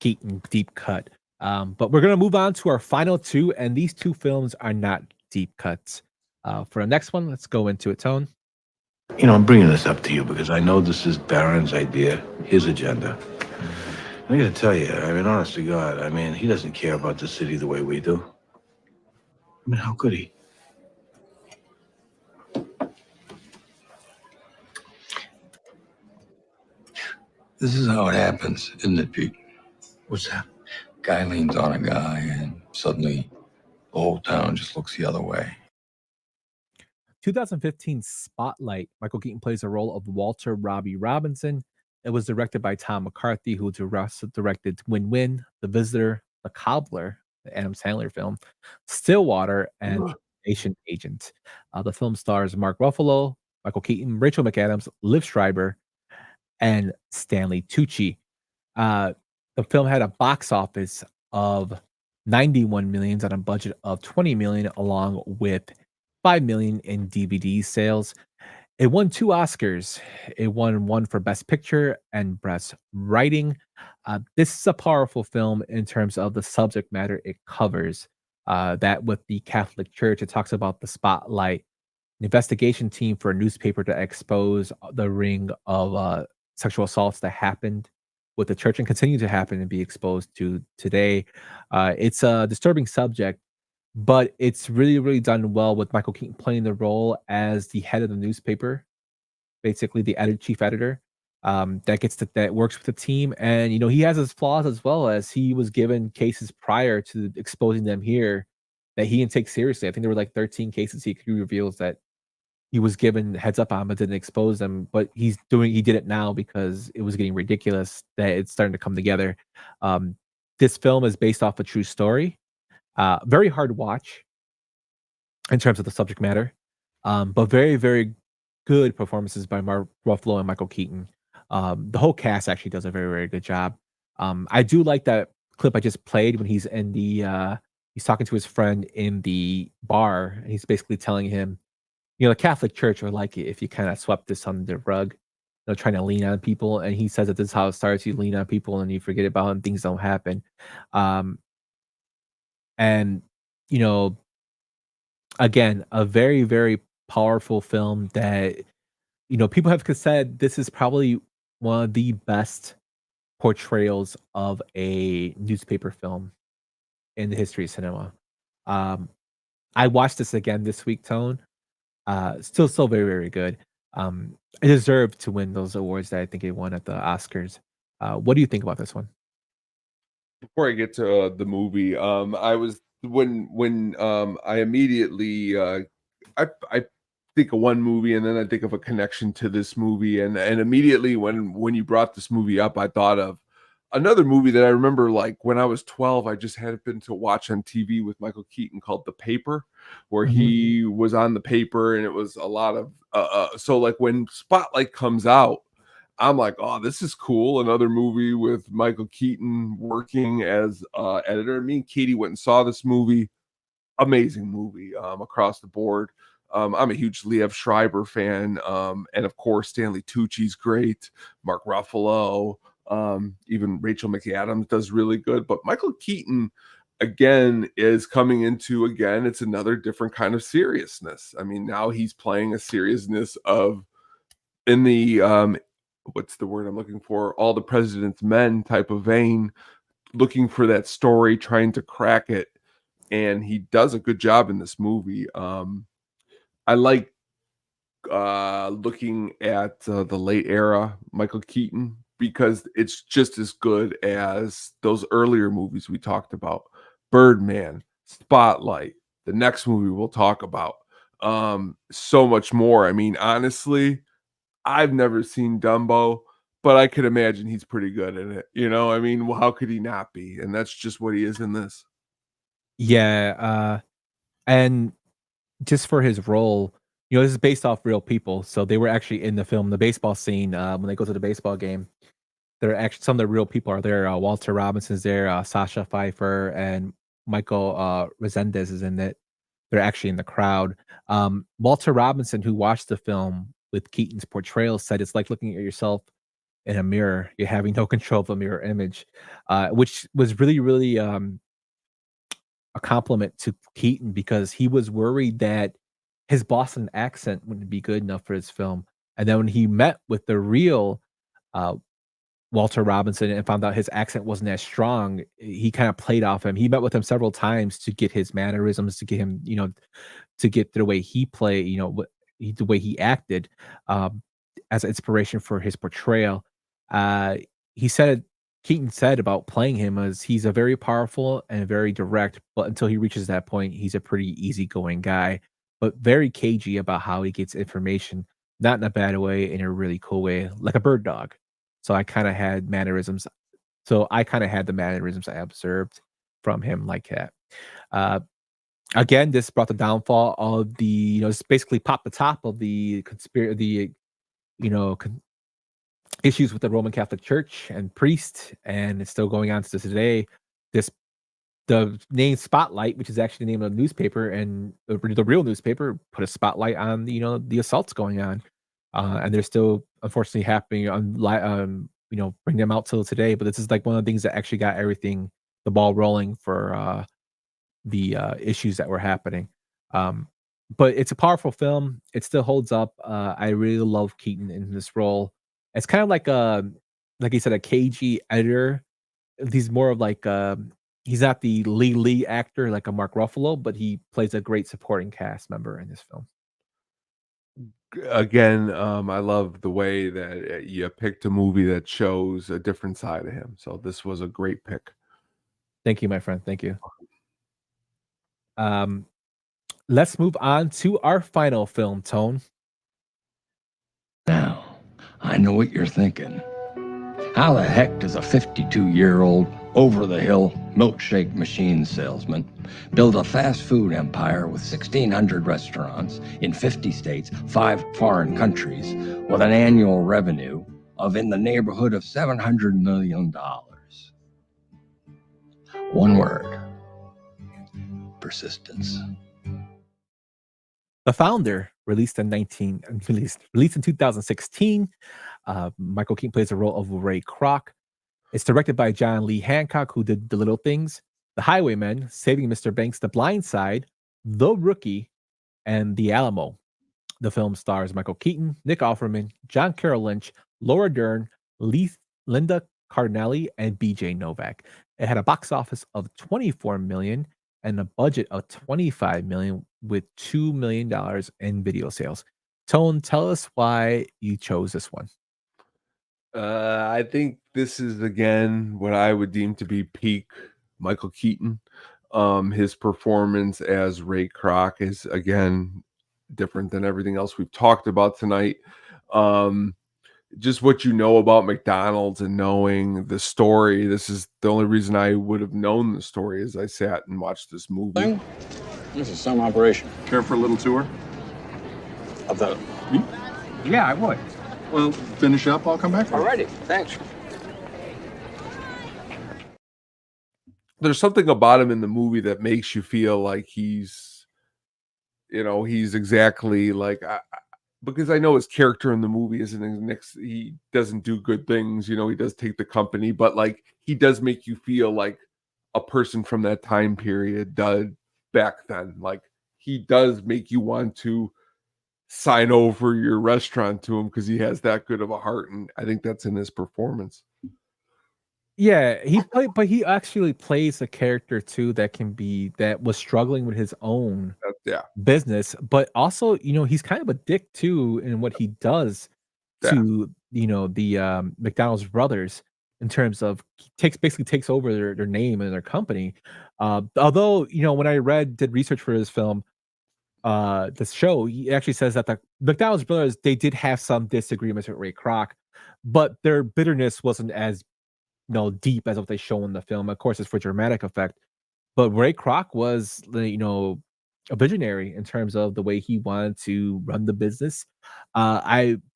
Keaton deep cut. But we're gonna move on to our final two, and these two films are not deep cuts. For the next one, let's go into it. Tone.
I'm bringing this up to you because I know this is Barron's idea, his agenda. I gotta tell you, I mean, honest to God, I mean, he doesn't care about the city the way we do. I mean, how could he?
This is how it happens, isn't it, Pete?
What's that?
Guy leans on a guy, and suddenly the whole town just looks the other way.
2015 Spotlight. Michael Keaton plays the role of Walter Robbie Robinson. It was directed by Tom McCarthy, who directed Win-Win, The Visitor, The Cobbler, the Adam Sandler film, Stillwater, and Nation Agent. The film stars Mark Ruffalo, Michael Keaton, Rachel McAdams, Liv Schreiber, and Stanley Tucci. The film had a box office of 91 million on a budget of 20 million, along with 5 million in DVD sales. It won 2 Oscars. It won one for Best Picture and Best Writing. This is a powerful film in terms of the subject matter it covers. That with the Catholic Church, it talks about the Spotlight, an investigation team for a newspaper to expose the ring of sexual assaults that happened with the church and continue to happen and be exposed to today. It's a disturbing subject, but it's really done well with Michael Keaton playing the role as the head of the newspaper, basically the chief editor, that works with the team. And he has his flaws, as well as he was given cases prior to exposing them here that he didn't take seriously. I think there were like 13 cases he reveals that he was given heads up on but didn't expose them. But he did it now because it was getting ridiculous that it's starting to come together. This film is based off a true story. Very hard watch in terms of the subject matter, but very good performances by Mark Ruffalo and Michael Keaton. The whole cast actually does a very good job. I do like that clip I just played when he's in he's talking to his friend in the bar, and he's basically telling him, the Catholic Church would like it if you kind of swept this under the rug, trying to lean on people. And he says that this is how it starts. You lean on people and you forget about them, things don't happen. And again, a very powerful film that people have said this is probably one of the best portrayals of a newspaper film in the history of cinema. I watched this again this week, Tone. Still very good. It deserved to win those awards that I think it won at the Oscars. What do you think about this one?
Before I get to the movie, I was when I immediately I think of one movie and then I think of a connection to this movie, and immediately when you brought this movie up, I thought of another movie that I remember, like when I was 12, I just happened to watch on TV with Michael Keaton, called The Paper, where he was on the paper, and it was a lot of so like when Spotlight comes out, I'm like, oh, this is cool. Another movie with Michael Keaton working as editor. Me and Katie went and saw this movie. Amazing movie across the board. I'm a huge Liev Schreiber fan. And of course, Stanley Tucci's great. Mark Ruffalo, even Rachel McAdams does really good. But Michael Keaton, again, is coming into, it's another different kind of seriousness. I mean, now he's playing a seriousness of, in the, what's the word I'm looking for? All the President's Men type of vein, looking for that story, trying to crack it. And he does a good job in this movie. I like looking at the late era Michael Keaton because it's just as good as those earlier movies we talked about. Birdman, Spotlight, the next movie we'll talk about. So much more. I mean, honestly, I've never seen Dumbo, but I could imagine he's pretty good in it. You know, I mean, well, how could he not be? And that's just what he is in this.
Yeah, and just for his role, this is based off real people, so they were actually in the film. The baseball scene, when they go to the baseball game, they're actually some of the real people are there. Walter Robinson's there, Sasha Pfeiffer, and Michael Resendez is in it. They're actually in the crowd. Walter Robinson, who watched the film with Keaton's portrayal, said it's like looking at yourself in a mirror. You're having no control of a mirror image, which was really, really a compliment to Keaton because he was worried that his Boston accent wouldn't be good enough for his film. And then when he met with the real Walter Robinson and found out his accent wasn't as strong, he kind of played off him. He met with him several times to get his mannerisms, to get him, to get the way he played, the way he acted as inspiration for his portrayal. Keaton said about playing him as he's a very powerful and very direct, but until he reaches that point, he's a pretty easygoing guy, but very cagey about how he gets information, not in a bad way, in a really cool way, like a bird dog. So I kind of had mannerisms. So I kind of had the mannerisms I observed from him like that. Again, this brought the downfall of the, it's basically popped the top of the issues with the Roman Catholic Church and priest, and it's still going on to today. The name Spotlight, which is actually the name of the newspaper, and the real newspaper, put a spotlight on the assaults going on, and they're still unfortunately happening on bring them out till today. But this is like one of the things that actually got the ball rolling for the issues that were happening. But it's a powerful film. It still holds up. I really love Keaton in this role. It's kind of like you said, a cagey editor. He's more of like he's not the lead actor like a Mark Ruffalo, but he plays a great supporting cast member in this film.
Again, I love the way that you picked a movie that shows a different side of him. So this was a great pick.
Thank you, my friend. Thank you. Let's move on to our final film, Tone.
Now, I know what you're thinking. How the heck does a 52-year-old over-the-hill milkshake machine salesman build a fast food empire with 1,600 restaurants in 50 states, 5 foreign countries, with an annual revenue of in the neighborhood of $700 million? One word: persistence.
The Founder, released in 2016. Michael Keaton plays the role of Ray Kroc. It's directed by John Lee Hancock, who did The Little Things, The Highwaymen, Saving Mr. Banks, The Blind Side, The Rookie, and The Alamo. The film stars Michael Keaton, Nick Offerman, John Carroll Lynch, Laura Dern, Linda Cardinelli, and BJ Novak. It had a box office of $24 million and a budget of $25 million, with $2 million in video sales. Tone, tell us why you chose this one.
I think this is, again, what I would deem to be peak Michael Keaton. His performance as Ray Kroc is, again, different than everything else we've talked about tonight. Just what you know about McDonald's and knowing the story. This is the only reason I would have known the story as I sat and watched this movie.
This is some operation. Care for a little tour? Of the...
Yeah, I would.
Well, finish up. I'll come back.
Alrighty, thanks.
There's something about him in the movie that makes you feel like he's exactly like because I know his character in the movie he doesn't do good things, he does take the company, but like he does make you feel like a person from that time period did back then. Like he does make you want to sign over your restaurant to him because he has that good of a heart, and I think that's in his performance.
Yeah, but he actually plays a character too that was struggling with his own
Yeah.
business, but also, he's kind of a dick too in what he does
Yeah.
to, the McDonald's brothers in terms of basically takes over their name and their company. Although, when I did research for this film, this show, he actually says that the McDonald's brothers, they did have some disagreements with Ray Kroc, but their bitterness wasn't as deep as what they show in the film. Of course, it's for dramatic effect, but Ray Kroc was, a visionary in terms of the way he wanted to run the business.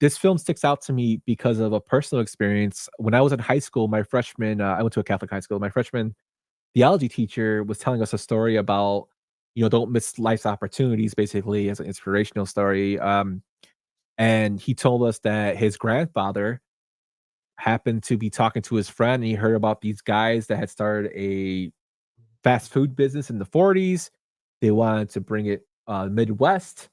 This film sticks out to me because of a personal experience. When I was in high school, my freshman, I went to a Catholic high school. My freshman theology teacher was telling us a story about, don't miss life's opportunities, basically as an inspirational story. And he told us that his grandfather happened to be talking to his friend, and he heard about these guys that had started a fast food business in the 40s. They wanted to bring it Midwest.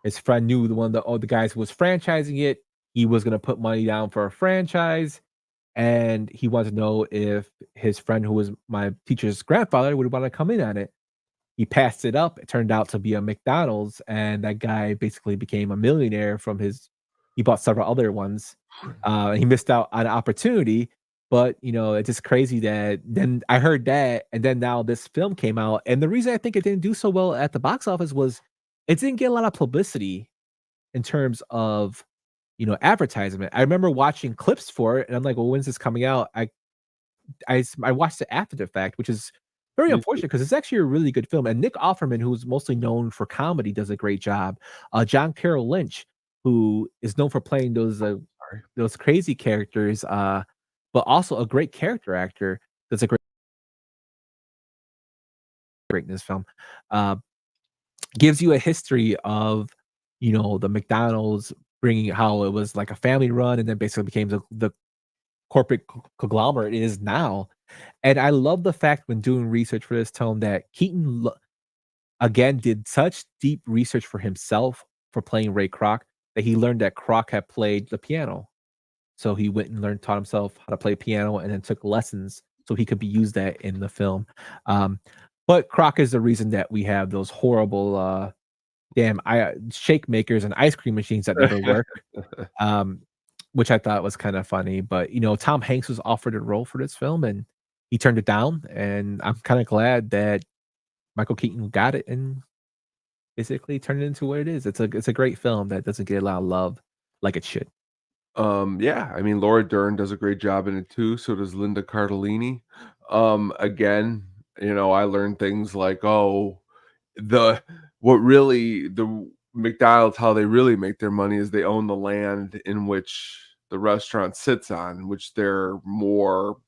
His friend knew the guys who was franchising it. He was going to put money down for a franchise, and he wanted to know if his friend, who was my teacher's grandfather, would want to come in on it. He passed it up. It turned out to be a McDonald's, and that guy basically became a millionaire from he bought several other ones. He missed out on an opportunity, but it's just crazy that then I heard that, and then now this film came out, and the reason I think it didn't do so well at the box office was it didn't get a lot of publicity in terms of advertisement. I remember watching clips for it, and I'm like, well, when's this coming out? I watched it after the fact, which is very unfortunate because it's actually a really good film. And Nick Offerman, who's mostly known for comedy, does a great job. John Carroll Lynch, who is known for playing those crazy characters, but also a great character actor, does a great in this film. Gives you a history of the McDonald's bringing how it was like a family run, and then basically became the corporate conglomerate it is now. And I love the fact when doing research for this film that Keaton again did such deep research for himself for playing Ray Kroc that he learned that Kroc had played the piano. So he went and taught himself how to play piano, and then took lessons so he could use that in the film. But Kroc is the reason that we have those horrible shake makers and ice cream machines that never work. Which I thought was kind of funny. But Tom Hanks was offered a role for this film, and he turned it down. And I'm kind of glad that Michael Keaton got it and basically turned it into what it is. It's a great film that doesn't get a lot of love like it should.
Yeah, I mean, Laura Dern does a great job in it too. So does Linda Cardellini. Again, I learned things like, the McDonald's, how they really make their money is they own the land in which the restaurant sits on, which they're more,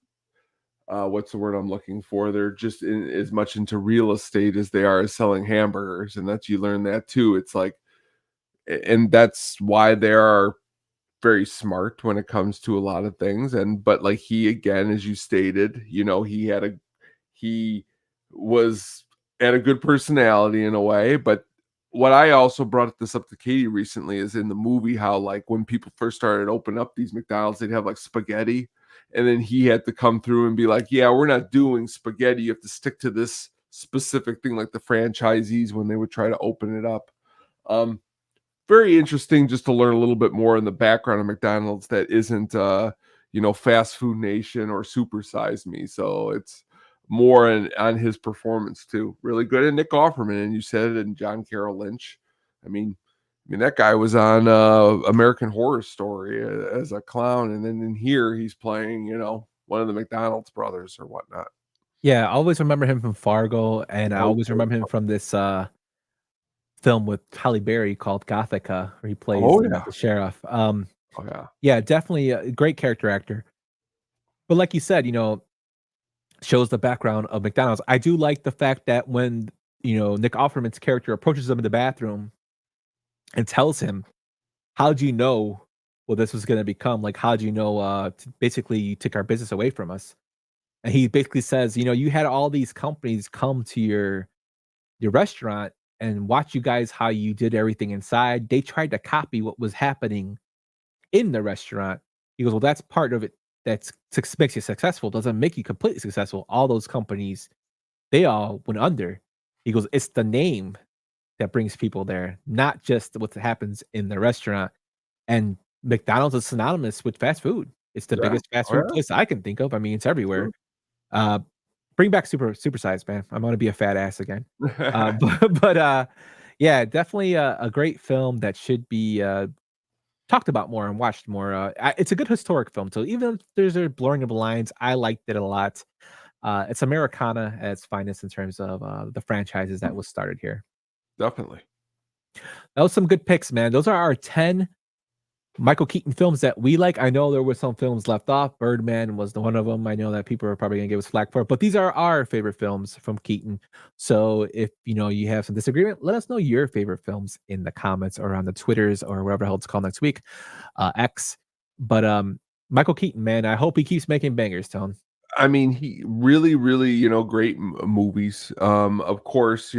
what's the word I'm looking for? They're just as much into real estate as they are as selling hamburgers. And you learn that too. It's like, and that's why they are very smart when it comes to a lot of things. But like he, again, as you stated, he was had a good personality in a way. But what I also brought this up to Katie recently is in the movie, how like when people first started opening up these McDonald's, they'd have like spaghetti, and then he had to come through and be like, yeah, we're not doing spaghetti. You have to stick to this specific thing, like the franchisees when they would try to open it up. Very interesting just to learn a little bit more in the background of McDonald's that isn't, Fast Food Nation or Super Size Me. So it's more on his performance too. Really good. And Nick Offerman, and you said it, and John Carroll Lynch. I mean, that guy was on American Horror Story as a clown, and then in here he's playing, one of the McDonald's brothers or whatnot.
Yeah, I always remember him from Fargo, and I always remember him from this film with Halle Berry called Gothica, where he plays the sheriff.
Oh yeah.
Yeah, definitely a great character actor. But like you said, shows the background of McDonald's. I do like the fact that when, Nick Offerman's character approaches him in the bathroom and tells him, "How'd you know what this was gonna become? Like, how'd you know, basically you took our business away from us?" And he basically says, "You had all these companies come to your restaurant and watch you guys how you did everything inside. They tried to copy what was happening in the restaurant." He goes, "Well, that's part of it makes you successful. Doesn't make you completely successful. All those companies, they all went under." He goes, "It's the name that brings people there, not just what happens in the restaurant." And McDonald's is synonymous with fast food. It's the
Yeah.
biggest fast
Oh,
food
yeah.
place I can think of. I mean, it's
Sure.
everywhere. Uh, bring back supersize, man. I'm gonna be a fat ass again. Yeah, definitely a great film that should be talked about more and watched more. It's a good historic film, so even if there's a blurring of the lines, I liked it a lot. It's Americana at its finest in terms of the franchises that was started here.
Definitely.
That was some good picks, man. Those are our 10 Michael Keaton films that we like. I know there were some films left off. Birdman was the one of them. I know that people are probably gonna give us flack for it, but these are our favorite films from Keaton. So if you have some disagreement, let us know your favorite films in the comments or on the Twitters or whatever the hell it's called next week, X. But Michael Keaton, man, I hope he keeps making bangers, Tone.
I mean, he really, really, great movies. Of course,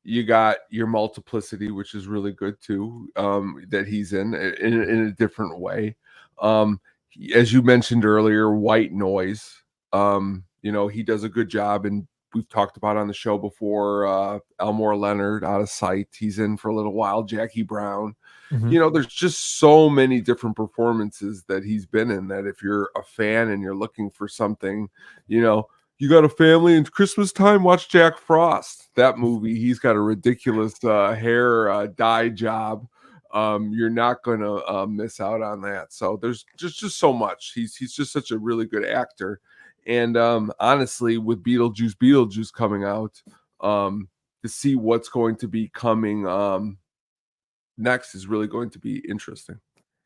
you got your Multiplicity, which is really good too. That he's in a different way. As you mentioned earlier, White Noise. He does a good job, and we've talked about on the show before. Elmore Leonard, Out of Sight. He's in for a little while. Jackie Brown. There's just so many different performances that he's been in that if you're a fan and you're looking for something, you got a family and Christmas time, watch Jack Frost. That movie, he's got a ridiculous hair dye job. You're not gonna miss out on that. So there's just so much. He's just such a really good actor. And honestly, with Beetlejuice coming out, to see what's going to be coming next is really going to be interesting.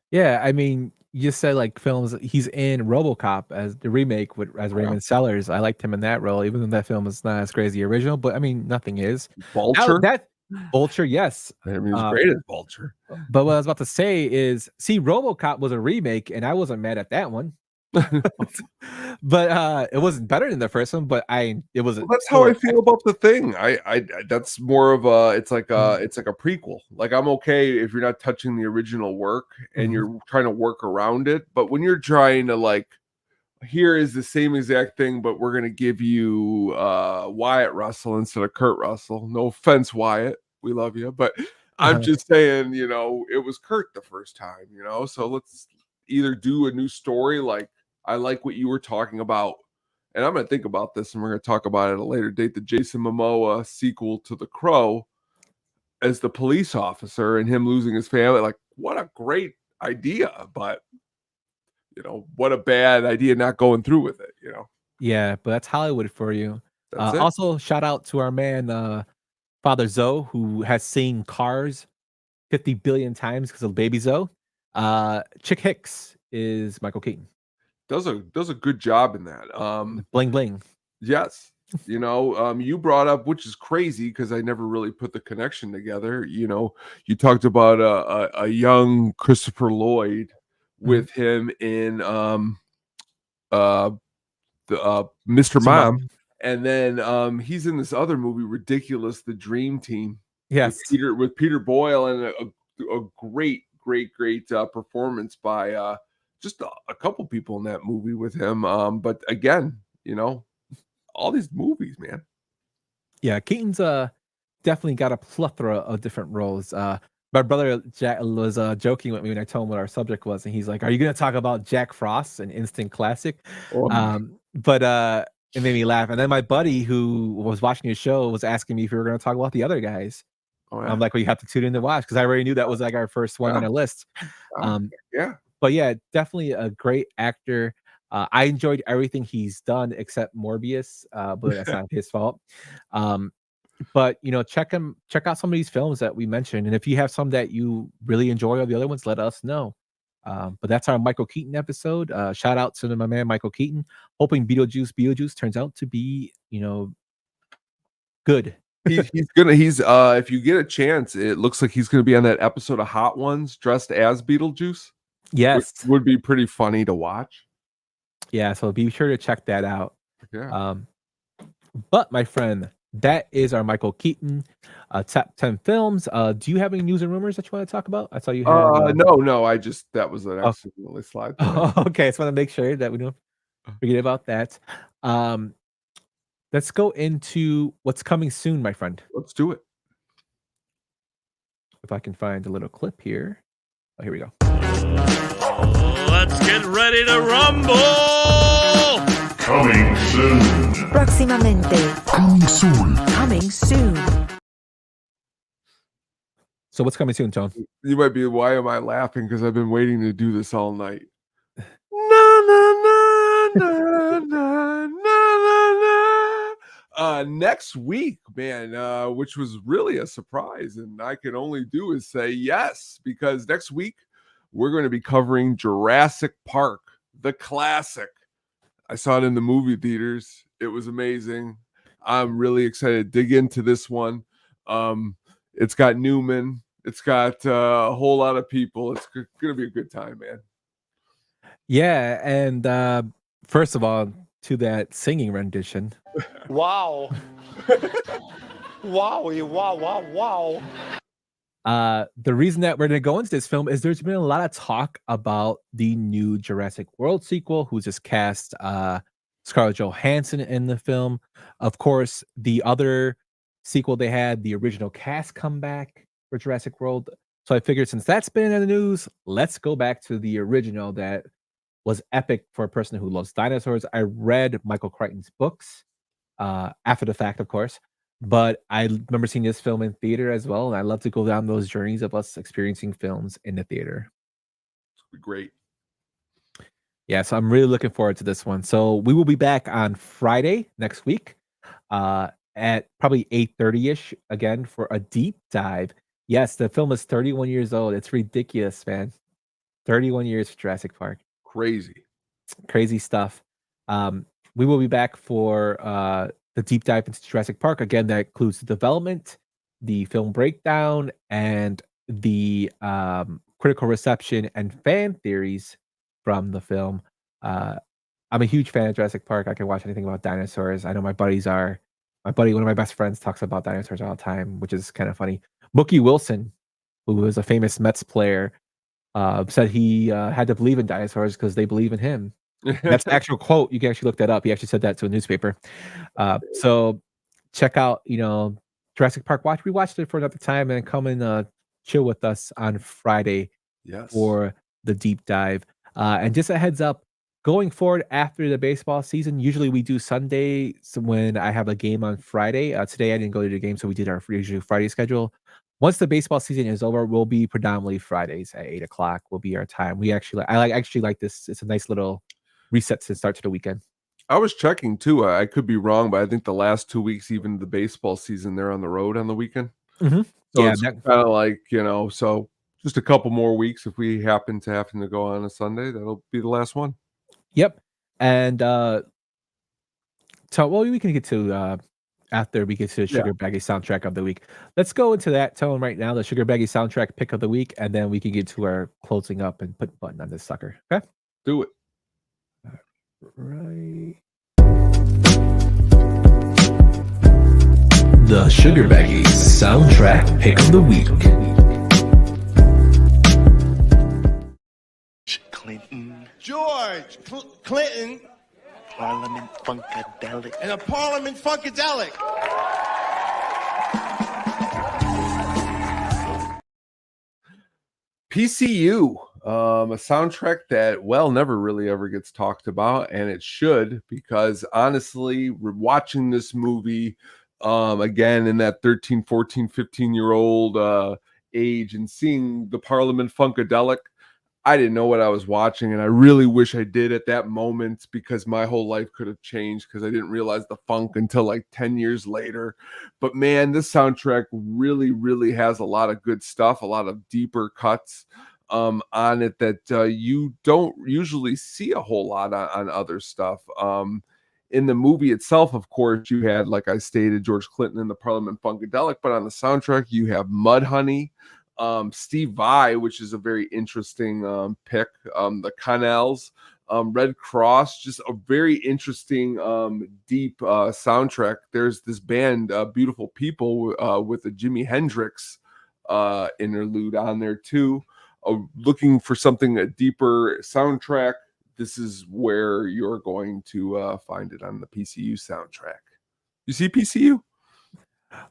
Yeah, I mean, you just said like films. He's in RoboCop as the remake as Raymond Sellers. I liked him in that role, even though that film is not as great as the original. But I mean, nothing is.
Vulture.
That Vulture, yes.
I mean, he's great as Vulture.
But what I was about to say is, see, RoboCop was a remake, and I wasn't mad at that one. But it wasn't better than the first one. But it wasn't.
Well, that's how I feel about The Thing. I that's more of a it's like a prequel. Like, I'm okay if you're not touching the original work and you're trying to work around it. But when you're trying to like, here is the same exact thing, but we're gonna give you Wyatt Russell instead of Kurt Russell. No offense, Wyatt, we love you, but I'm just saying, it was Kurt the first time, so let's either do a new story. Like, I like what you were talking about, and I'm going to think about this, and we're going to talk about it at a later date, the Jason Momoa sequel to The Crow as the police officer and him losing his family. Like, what a great idea, but what a bad idea not going through with it,
Yeah, but that's Hollywood for you.
That's it.
Also, shout out to our man, Father Zoe, who has seen Cars 50 billion times because of Baby Zoe. Chick Hicks is Michael Keaton.
Does a good job in that.
Bling bling.
Yes. You brought up, which is crazy because I never really put the connection together. You talked about a young Christopher Lloyd with him in the Mr. Mom. And then he's in this other movie, Ridiculous, The Dream Team.
Yes.
With Peter Boyle, and a great performance by just a couple people in that movie with him. But again, all these movies, man.
Yeah, Keaton's definitely got a plethora of different roles. My brother Jack was joking with me when I told him what our subject was, and he's like, "Are you going to talk about Jack Frost, an instant classic?" But it made me laugh. And then my buddy who was watching the show was asking me if we were going to talk about the other guys.
Oh, yeah.
I'm like, well, you have to tune in to watch because I already knew that was like our first one on our list.
Yeah.
But yeah, definitely a great actor. I enjoyed everything he's done except Morbius, but that's not his fault. But check out some of these films that we mentioned, and if you have some that you really enjoy or the other ones, let us know. But that's our Michael Keaton episode. Shout out to my man Michael Keaton. Hoping Beetlejuice turns out to be, good.
He's if you get a chance, it looks like he's gonna be on that episode of Hot Ones dressed as Beetlejuice.
Yes,
which would be pretty funny to watch.
Yeah, so be sure to check that out.
Yeah.
But my friend, that is our Michael Keaton top 10 films. Do you have any news and rumors that you want to talk about? I saw you had
No, I just that was an accidentally slide.
Okay, I just want to make sure that we don't forget about that. Let's go into what's coming soon, my friend.
Let's do it.
If I can find a little clip here. Oh, here we go.
Let's get ready to rumble!
Coming soon.
Próximamente.
Coming soon.
Coming soon.
So what's coming soon, Tom?
You might be, why am I laughing? Because I've been waiting to do this all night. Next week, man, which was really a surprise, and I can only do is say yes, because next week we're going to be covering Jurassic Park, the classic. I saw it in the movie theaters. It was amazing. I'm really excited to dig into this one. It's got Newman. It's got a whole lot of people. It's going to be a good time, man.
Yeah, and first of all, to that singing rendition.
Wow. Wow.
The reason that we're going to go into this film is there's been a lot of talk about the new Jurassic World sequel, who just cast Scarlett Johansson in the film. Of course, the other sequel they had, the original cast come back for Jurassic World. So I figured since that's been in the news, let's go back to the original that was epic for a person who loves dinosaurs. I read Michael Crichton's books after the fact, of course. But I remember seeing this film in theater as well, and I love to go down those journeys of us experiencing films in the theater.
Great.
Yeah, so I'm really looking forward to this one. So we will be back on Friday next week at probably 8:30ish again for a deep dive. Yes, the film is 31 years old. It's ridiculous, man. 31 years for Jurassic Park.
Crazy
stuff. We will be back for the deep dive into Jurassic Park. Again, that includes the development, the film breakdown, and the critical reception and fan theories from the film. I'm a huge fan of Jurassic Park. I can watch anything about dinosaurs. I know my buddies are. My buddy, one of my best friends, talks about dinosaurs all the time, which is kind of funny. Mookie Wilson, who was a famous Mets player, said he had to believe in dinosaurs because they believe in him. That's an actual quote. You can actually look that up. He actually said that to a newspaper. So check out, Jurassic Park Watch. We watched it for another time and come and chill with us on Friday for the deep dive. And just a heads up, going forward after the baseball season, usually we do Sunday when I have a game on Friday. Today I didn't go to the game, so we did our usual Friday schedule. Once the baseball season is over, we'll be predominantly Fridays at 8:00 will be our time. I actually like this. It's a nice little reset to start to the weekend.
I was checking too. I could be wrong, but I think the last 2 weeks, even the baseball season, they're on the road on the weekend.
Mm-hmm.
So yeah, it's kind of like, so just a couple more weeks. If we happen to go on a Sunday, that'll be the last one.
Yep. And we can get to after we get to the Sugar Baggy soundtrack of the week. Let's go into that tone right now, the Sugar Baggy soundtrack pick of the week, and then we can get to our closing up and put button on this sucker. Okay?
Do it.
Right. The Sugar Baggy soundtrack pick of the week.
Clinton.
George Clinton.
Parliament Funkadelic.
And a Parliament Funkadelic.
PCU, a soundtrack that, never really ever gets talked about, and it should, because honestly, watching this movie again in that 13, 14, 15-year-old age and seeing the Parliament Funkadelic, I didn't know what I was watching, and I really wish I did at that moment, because my whole life could have changed, because I didn't realize the funk until like 10 years later. But man, this soundtrack really, really has a lot of good stuff, a lot of deeper cuts. on it that you don't usually see a whole lot on other stuff. In the movie itself, of course, you had, like I stated, George Clinton and the Parliament Funkadelic, but on the soundtrack, you have Mudhoney, Steve Vai, which is a very interesting pick, the Connells, Red Cross, just a very interesting, deep soundtrack. There's this band, Beautiful People, with a Jimi Hendrix interlude on there too. Looking for something, a deeper soundtrack, this is where you're going to find it on the PCU soundtrack. You see PCU?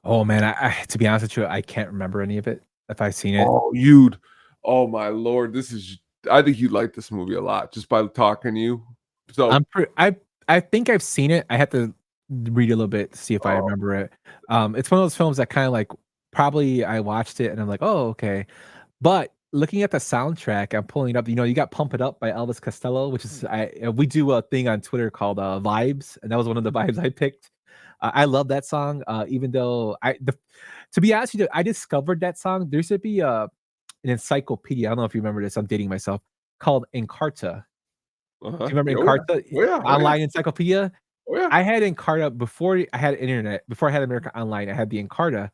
Oh man, I to be honest with you, I can't remember any of it. If I've seen it,
Oh my lord, I think you'd like this movie a lot just by talking to you. So
I think I've seen it. I have to read a little bit to see if I remember it. It's one of those films that kind of like probably I watched it and I'm like, oh okay, but looking at the soundtrack, I'm pulling it up. You got "Pump It Up" by Elvis Costello, which is we do a thing on Twitter called Vibes, and that was one of the vibes I picked. I love that song, even though to be honest with you, I discovered that song. There should be an encyclopedia. I don't know if you remember this. I'm dating myself. Called Encarta. Do you remember Encarta? Online encyclopedia.
Oh yeah.
I had Encarta before I had internet. Before I had America Online, I had the Encarta,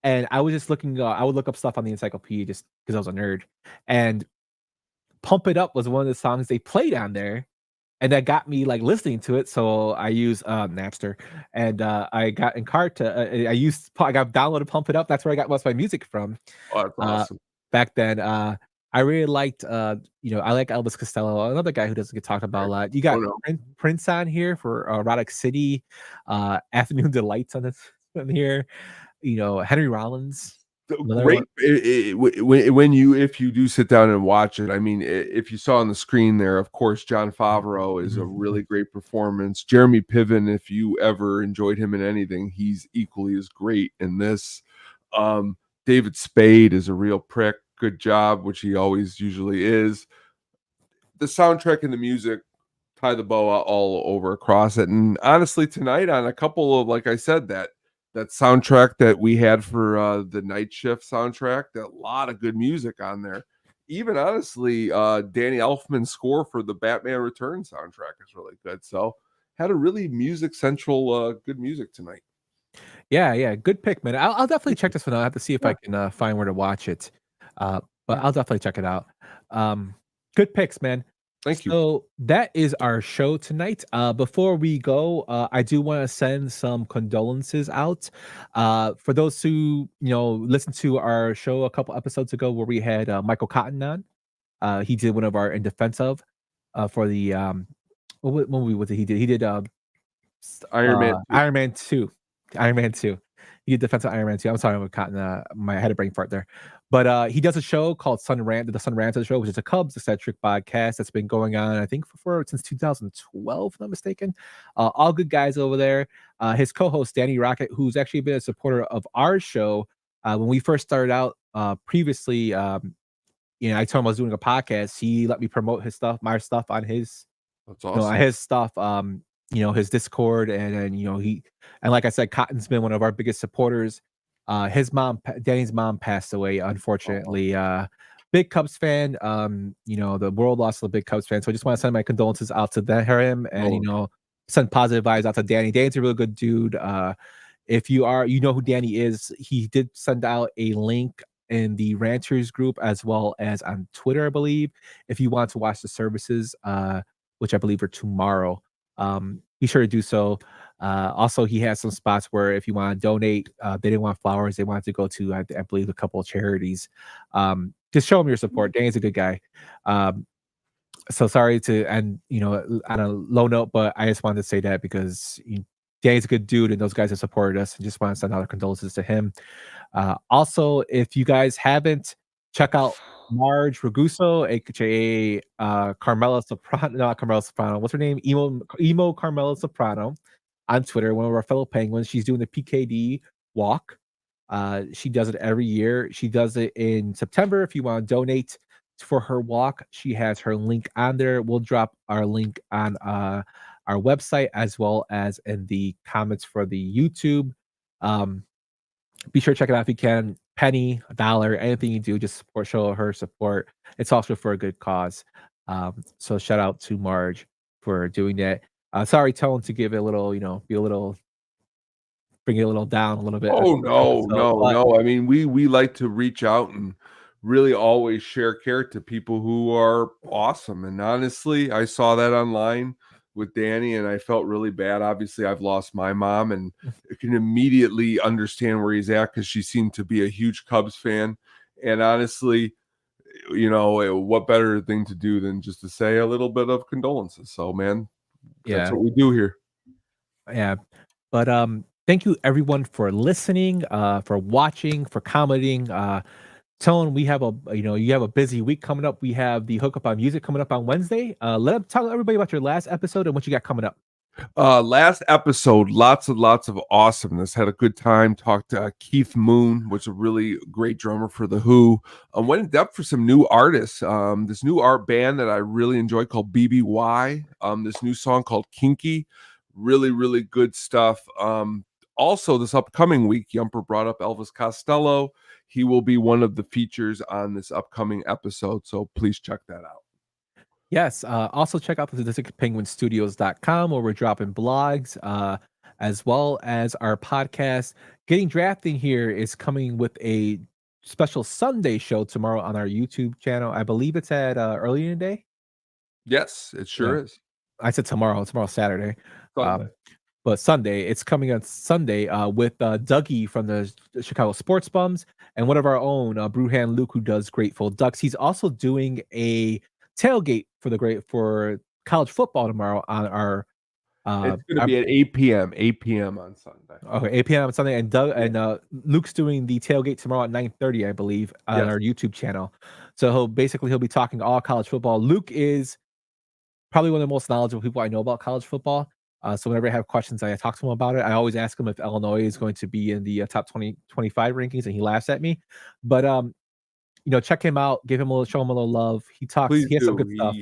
and I was just looking. I would look up stuff on the encyclopedia just because I was a nerd. And "Pump It Up" was one of the songs they played on there, and that got me like listening to it. So I used Napster, and I got Encarta. I got downloaded "Pump It Up." That's where I got most of my music from.
Oh, that's awesome.
Back then, I really liked. I like Elvis Costello, another guy who doesn't get talked about a lot. You got Prince on here for Erotic City, Afternoon Delights on here. Henry Rollins.
Great. If you do sit down and watch it, I mean, if you saw on the screen there, of course, Jon Favreau is a really great performance. Jeremy Piven, if you ever enjoyed him in anything, he's equally as great in this. David Spade is a real prick. Good job, which he always usually is. The soundtrack and the music tie the bow all over across it. And honestly, tonight on a couple of, like I said, that soundtrack that we had for the Night Shift soundtrack, that lot of good music on there. Even honestly, Danny Elfman's score for the Batman Returns soundtrack is really good. So had a really music central, good music tonight.
Yeah, good pick, man. I'll definitely check this one out. I have to see if I can find where to watch it. But I'll definitely check it out. Good picks, man.
Thank you.
So that is our show tonight. Before we go, I do want to send some condolences out for those who listened to our show a couple episodes ago where we had Michael Keaton on. He did one of our In Defense Of for the what movie was it? He did Iron Man 2. Iron Man 2. He did Defense of Iron Man 2. I'm sorry, I'm Cotton. I had a brain fart there. But he does a show called the Sun Rant Show, which is a Cubs-centric podcast that's been going on, I think, since 2012, if I'm not mistaken. All good guys over there. His co-host, Danny Rocket, who's actually been a supporter of our show when we first started out previously. I told him I was doing a podcast. He let me promote my stuff on his.
That's awesome.
His stuff. His Discord, and like I said, Cotton's been one of our biggest supporters. Danny's mom passed away, unfortunately. Big Cubs fan. The world lost a big Cubs fan. So I just want to send my condolences out to him and send positive vibes out to Danny. Danny's a real good dude. If you know who Danny is, he did send out a link in the Ranters group as well as on Twitter, I believe, if you want to watch the services, which I believe are tomorrow. Be sure to do so. Also, he has some spots where if you want to donate, they didn't want flowers. They wanted to go to, I believe, a couple of charities. Just show him your support. Danny's a good guy. So sorry to end, on a low note, but I just wanted to say that because Danny's a good dude and those guys have supported us, and just want to send out our condolences to him. Also, if you guys haven't, check out Marge Raguso, aka Carmela Soprano. Not Carmela Soprano. What's her name? Emo Carmela Soprano on Twitter. One of our fellow penguins. She's doing the PKD walk. She does it every year. She does it in September. If you want to donate for her walk, she has her link on there. We'll drop our link on our website as well as in the comments for the YouTube. Be sure to check it out if you can. penny, a dollar, anything you do, just show her support. It's also for a good cause. So shout out to Marge for doing that. Sorry, Tone, to give it a little, bring it a little down a little bit.
Oh no. I mean, we like to reach out and really always share care to people who are awesome. And honestly, I saw that online with Danny and I felt really bad. Obviously, I've lost my mom and I can immediately understand where he's at because she seemed to be a huge Cubs fan. And honestly, what better thing to do than just to say a little bit of condolences. So, man, that's what we do here.
Yeah. But thank you everyone for listening, for watching, for commenting. Tone, we have you have a busy week coming up. We have the Hook Up on Music coming up on Wednesday. Tell everybody about your last episode and what you got coming up.
Last episode, lots of awesomeness. Had a good time. Talked to Keith Moon, which is a really great drummer for The Who. Went in depth for some new artists. This new art band that I really enjoy called BBY. This new song called Kinky. Really, really good stuff. Also, this upcoming week, Yumper brought up Elvis Costello. He will be one of the features on this upcoming episode, so please check that out.
Yes. Also check out the SadisticPenguinStudios.com where we're dropping blogs, as well as our podcast. Getting Drafting here is coming with a special Sunday show tomorrow on our YouTube channel. I believe it's at early in the day.
Yes, it sure is.
I said tomorrow. Tomorrow's Saturday.
Sunday.
But Sunday, it's coming on Sunday with Dougie from the Chicago Sports Bums and one of our own, Bruhan Luke, who does Grateful Ducks. He's also doing a tailgate for college football tomorrow on our.
It's going to be at 8 p.m. on Sunday.
Okay, 8 p.m. on Sunday, and Luke's doing the tailgate tomorrow at 9:30, I believe, on our YouTube channel. So he'll be talking all college football. Luke is probably one of the most knowledgeable people I know about college football. So whenever I have questions, I talk to him about it. I always ask him if Illinois is going to be in the top 25 rankings, and he laughs at me. But check him out, show him a little love. He talks. He has some good stuff.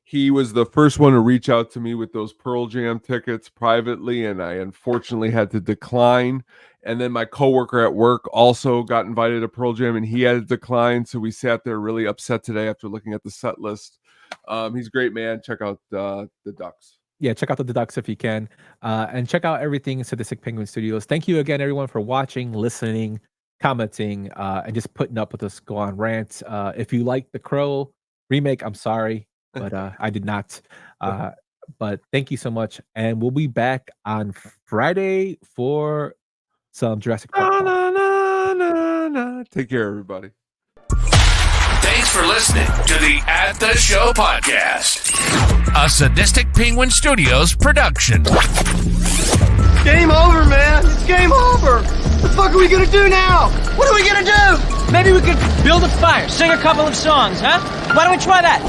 He was the first one to reach out to me with those Pearl Jam tickets privately, and I unfortunately had to decline. And then my coworker at work also got invited to Pearl Jam, and he had to decline. So we sat there really upset today after looking at the set list. He's a great man. Check out the Ducks.
Yeah, check out the Ducks if you can. And check out everything at Sadistic Penguin Studios. Thank you again, everyone, for watching, listening, commenting, and just putting up with us go on rants. If you like the Crow remake, I'm sorry, but I did not. But thank you so much. And we'll be back on Friday for some Jurassic Park.
Take care, everybody.
Thanks for listening to the At the Show podcast, a Sadistic Penguin Studios production.
Game over, man. It's game over. What the fuck are we gonna do now? What are we gonna do?
Maybe we could build a fire, sing a couple of songs, huh? Why don't we try that?